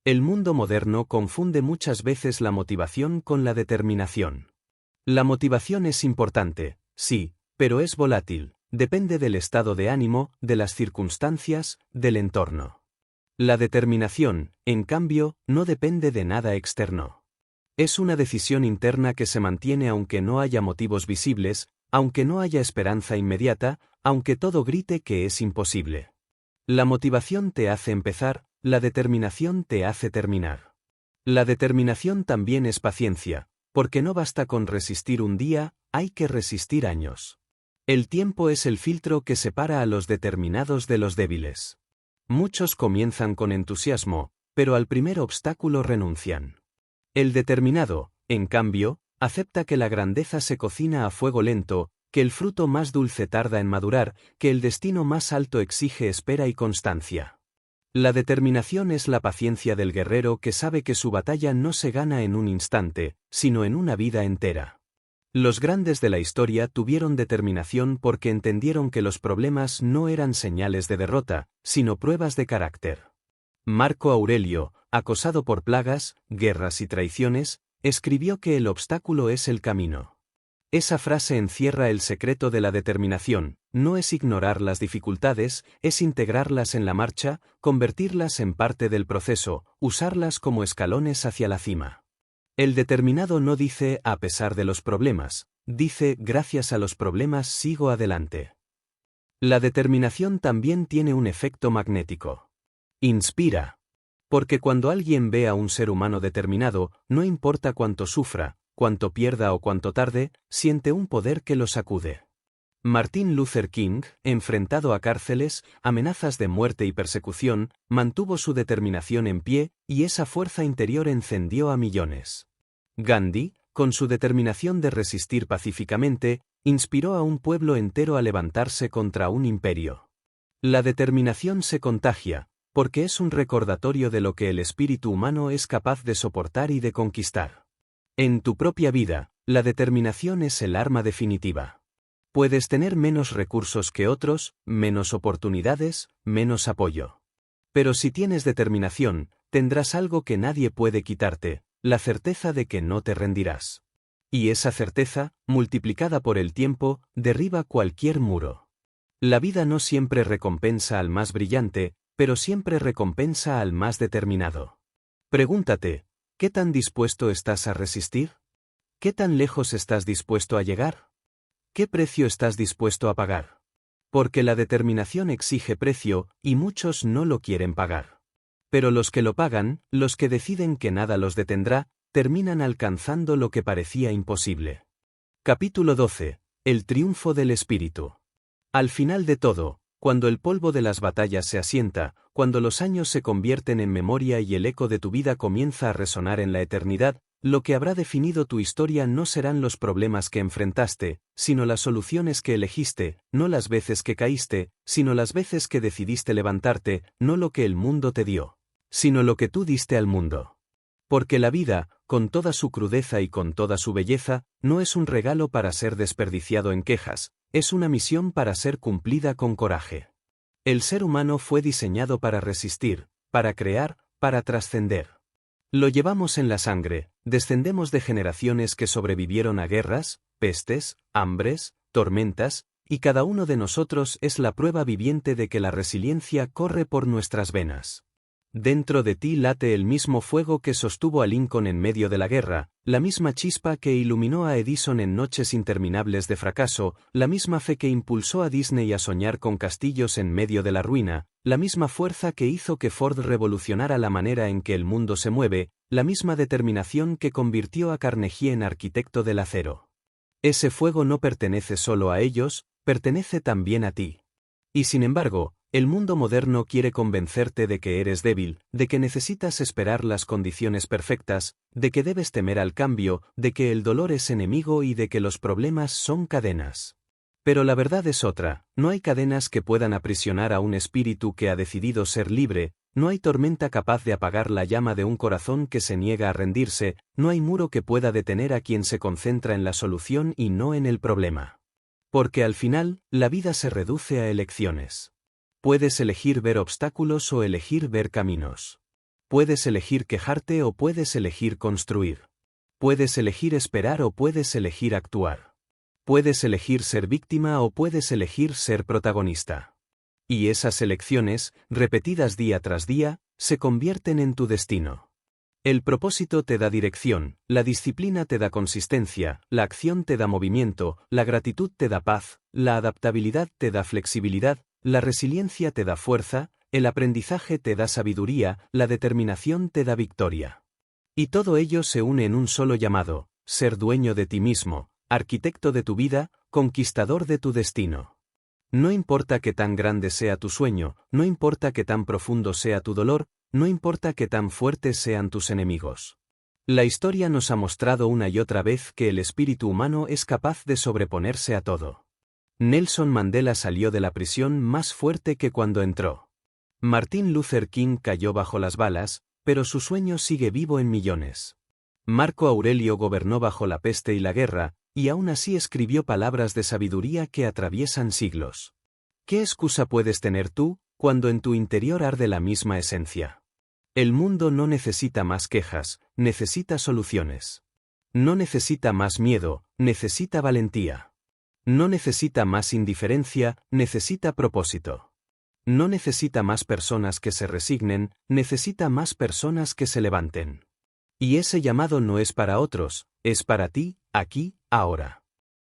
A: El mundo moderno confunde muchas veces la motivación con la determinación. La motivación es importante, sí, pero es volátil, depende del estado de ánimo, de las circunstancias, del entorno. La determinación, en cambio, no depende de nada externo. Es una decisión interna que se mantiene aunque no haya motivos visibles, aunque no haya esperanza inmediata, aunque todo grite que es imposible. La motivación te hace empezar, la determinación te hace terminar. La determinación también es paciencia, porque no basta con resistir un día, hay que resistir años. El tiempo es el filtro que separa a los determinados de los débiles. Muchos comienzan con entusiasmo, pero al primer obstáculo renuncian. El determinado, en cambio, acepta que la grandeza se cocina a fuego lento, que el fruto más dulce tarda en madurar, que el destino más alto exige espera y constancia. La determinación es la paciencia del guerrero que sabe que su batalla no se gana en un instante, sino en una vida entera. Los grandes de la historia tuvieron determinación porque entendieron que los problemas no eran señales de derrota, sino pruebas de carácter. Marco Aurelio, acosado por plagas, guerras y traiciones, escribió que el obstáculo es el camino. Esa frase encierra el secreto de la determinación, no es ignorar las dificultades, es integrarlas en la marcha, convertirlas en parte del proceso, usarlas como escalones hacia la cima. El determinado no dice a pesar de los problemas, dice gracias a los problemas sigo adelante. La determinación también tiene un efecto magnético. Inspira. Porque cuando alguien ve a un ser humano determinado, no importa cuánto sufra, cuánto pierda o cuánto tarde, siente un poder que lo sacude. Martin Luther King, enfrentado a cárceles, amenazas de muerte y persecución, mantuvo su determinación en pie, y esa fuerza interior encendió a millones. Gandhi, con su determinación de resistir pacíficamente, inspiró a un pueblo entero a levantarse contra un imperio. La determinación se contagia, porque es un recordatorio de lo que el espíritu humano es capaz de soportar y de conquistar. En tu propia vida, la determinación es el arma definitiva. Puedes tener menos recursos que otros, menos oportunidades, menos apoyo. Pero si tienes determinación, tendrás algo que nadie puede quitarte, la certeza de que no te rendirás. Y esa certeza, multiplicada por el tiempo, derriba cualquier muro. La vida no siempre recompensa al más brillante, pero siempre recompensa al más determinado. Pregúntate, ¿qué tan dispuesto estás a resistir? ¿Qué tan lejos estás dispuesto a llegar? ¿Qué precio estás dispuesto a pagar? Porque la determinación exige precio, y muchos no lo quieren pagar. Pero los que lo pagan, los que deciden que nada los detendrá, terminan alcanzando lo que parecía imposible. Capítulo 12. El triunfo del espíritu. Al final de todo, cuando el polvo de las batallas se asienta, cuando los años se convierten en memoria y el eco de tu vida comienza a resonar en la eternidad, lo que habrá definido tu historia no serán los problemas que enfrentaste, sino las soluciones que elegiste, no las veces que caíste, sino las veces que decidiste levantarte, no lo que el mundo te dio, sino lo que tú diste al mundo. Porque la vida, con toda su crudeza y con toda su belleza, no es un regalo para ser desperdiciado en quejas, es una misión para ser cumplida con coraje. El ser humano fue diseñado para resistir, para crear, para trascender. Lo llevamos en la sangre, descendemos de generaciones que sobrevivieron a guerras, pestes, hambres, tormentas, y cada uno de nosotros es la prueba viviente de que la resiliencia corre por nuestras venas. Dentro de ti late el mismo fuego que sostuvo a Lincoln en medio de la guerra, la misma chispa que iluminó a Edison en noches interminables de fracaso, la misma fe que impulsó a Disney a soñar con castillos en medio de la ruina, la misma fuerza que hizo que Ford revolucionara la manera en que el mundo se mueve, la misma determinación que convirtió a Carnegie en arquitecto del acero. Ese fuego no pertenece solo a ellos, pertenece también a ti. Y sin embargo, el mundo moderno quiere convencerte de que eres débil, de que necesitas esperar las condiciones perfectas, de que debes temer al cambio, de que el dolor es enemigo y de que los problemas son cadenas. Pero la verdad es otra, no hay cadenas que puedan aprisionar a un espíritu que ha decidido ser libre, No hay tormenta capaz de apagar la llama de un corazón que se niega a rendirse, no hay muro que pueda detener a quien se concentra en la solución y no en el problema. Porque al final, la vida se reduce a elecciones. Puedes elegir ver obstáculos o elegir ver caminos. Puedes elegir quejarte o puedes elegir construir. Puedes elegir esperar o puedes elegir actuar. Puedes elegir ser víctima o puedes elegir ser protagonista. Y esas elecciones, repetidas día tras día, se convierten en tu destino. El propósito te da dirección, la disciplina te da consistencia, la acción te da movimiento, la gratitud te da paz, la adaptabilidad te da flexibilidad, la resiliencia te da fuerza, el aprendizaje te da sabiduría, la determinación te da victoria. Y todo ello se une en un solo llamado: ser dueño de ti mismo, arquitecto de tu vida, conquistador de tu destino. No importa qué tan grande sea tu sueño, no importa qué tan profundo sea tu dolor, no importa qué tan fuertes sean tus enemigos. La historia nos ha mostrado una y otra vez que el espíritu humano es capaz de sobreponerse a todo. Nelson Mandela salió de la prisión más fuerte que cuando entró. Martin Luther King cayó bajo las balas, pero su sueño sigue vivo en millones. Marco Aurelio gobernó bajo la peste y la guerra, y aún así escribió palabras de sabiduría que atraviesan siglos. ¿Qué excusa puedes tener tú, cuando en tu interior arde la misma esencia? El mundo no necesita más quejas, necesita soluciones. No necesita más miedo, necesita valentía. No necesita más indiferencia, necesita propósito. No necesita más personas que se resignen, necesita más personas que se levanten. Y ese llamado no es para otros, es para ti, aquí, ahora.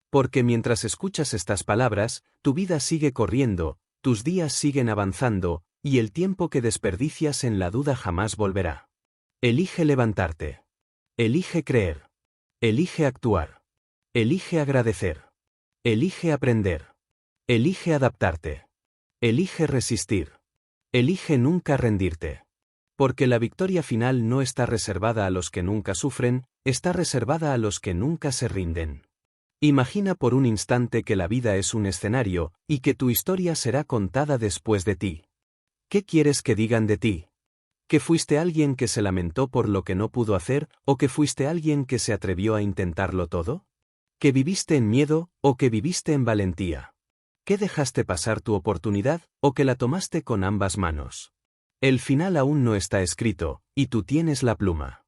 A: Porque mientras escuchas estas palabras, tu vida sigue corriendo, tus días siguen avanzando, y el tiempo que desperdicias en la duda jamás volverá. Elige levantarte. Elige creer. Elige actuar. Elige agradecer. Elige aprender. Elige adaptarte. Elige resistir. Elige nunca rendirte. Porque la victoria final no está reservada a los que nunca sufren, está reservada a los que nunca se rinden. Imagina por un instante que la vida es un escenario, y que tu historia será contada después de ti. ¿Qué quieres que digan de ti? ¿Que fuiste alguien que se lamentó por lo que no pudo hacer, o que fuiste alguien que se atrevió a intentarlo todo? ¿Que viviste en miedo, o que viviste en valentía? ¿Que dejaste pasar tu oportunidad, o que la tomaste con ambas manos? El final aún no está escrito, y tú tienes la pluma.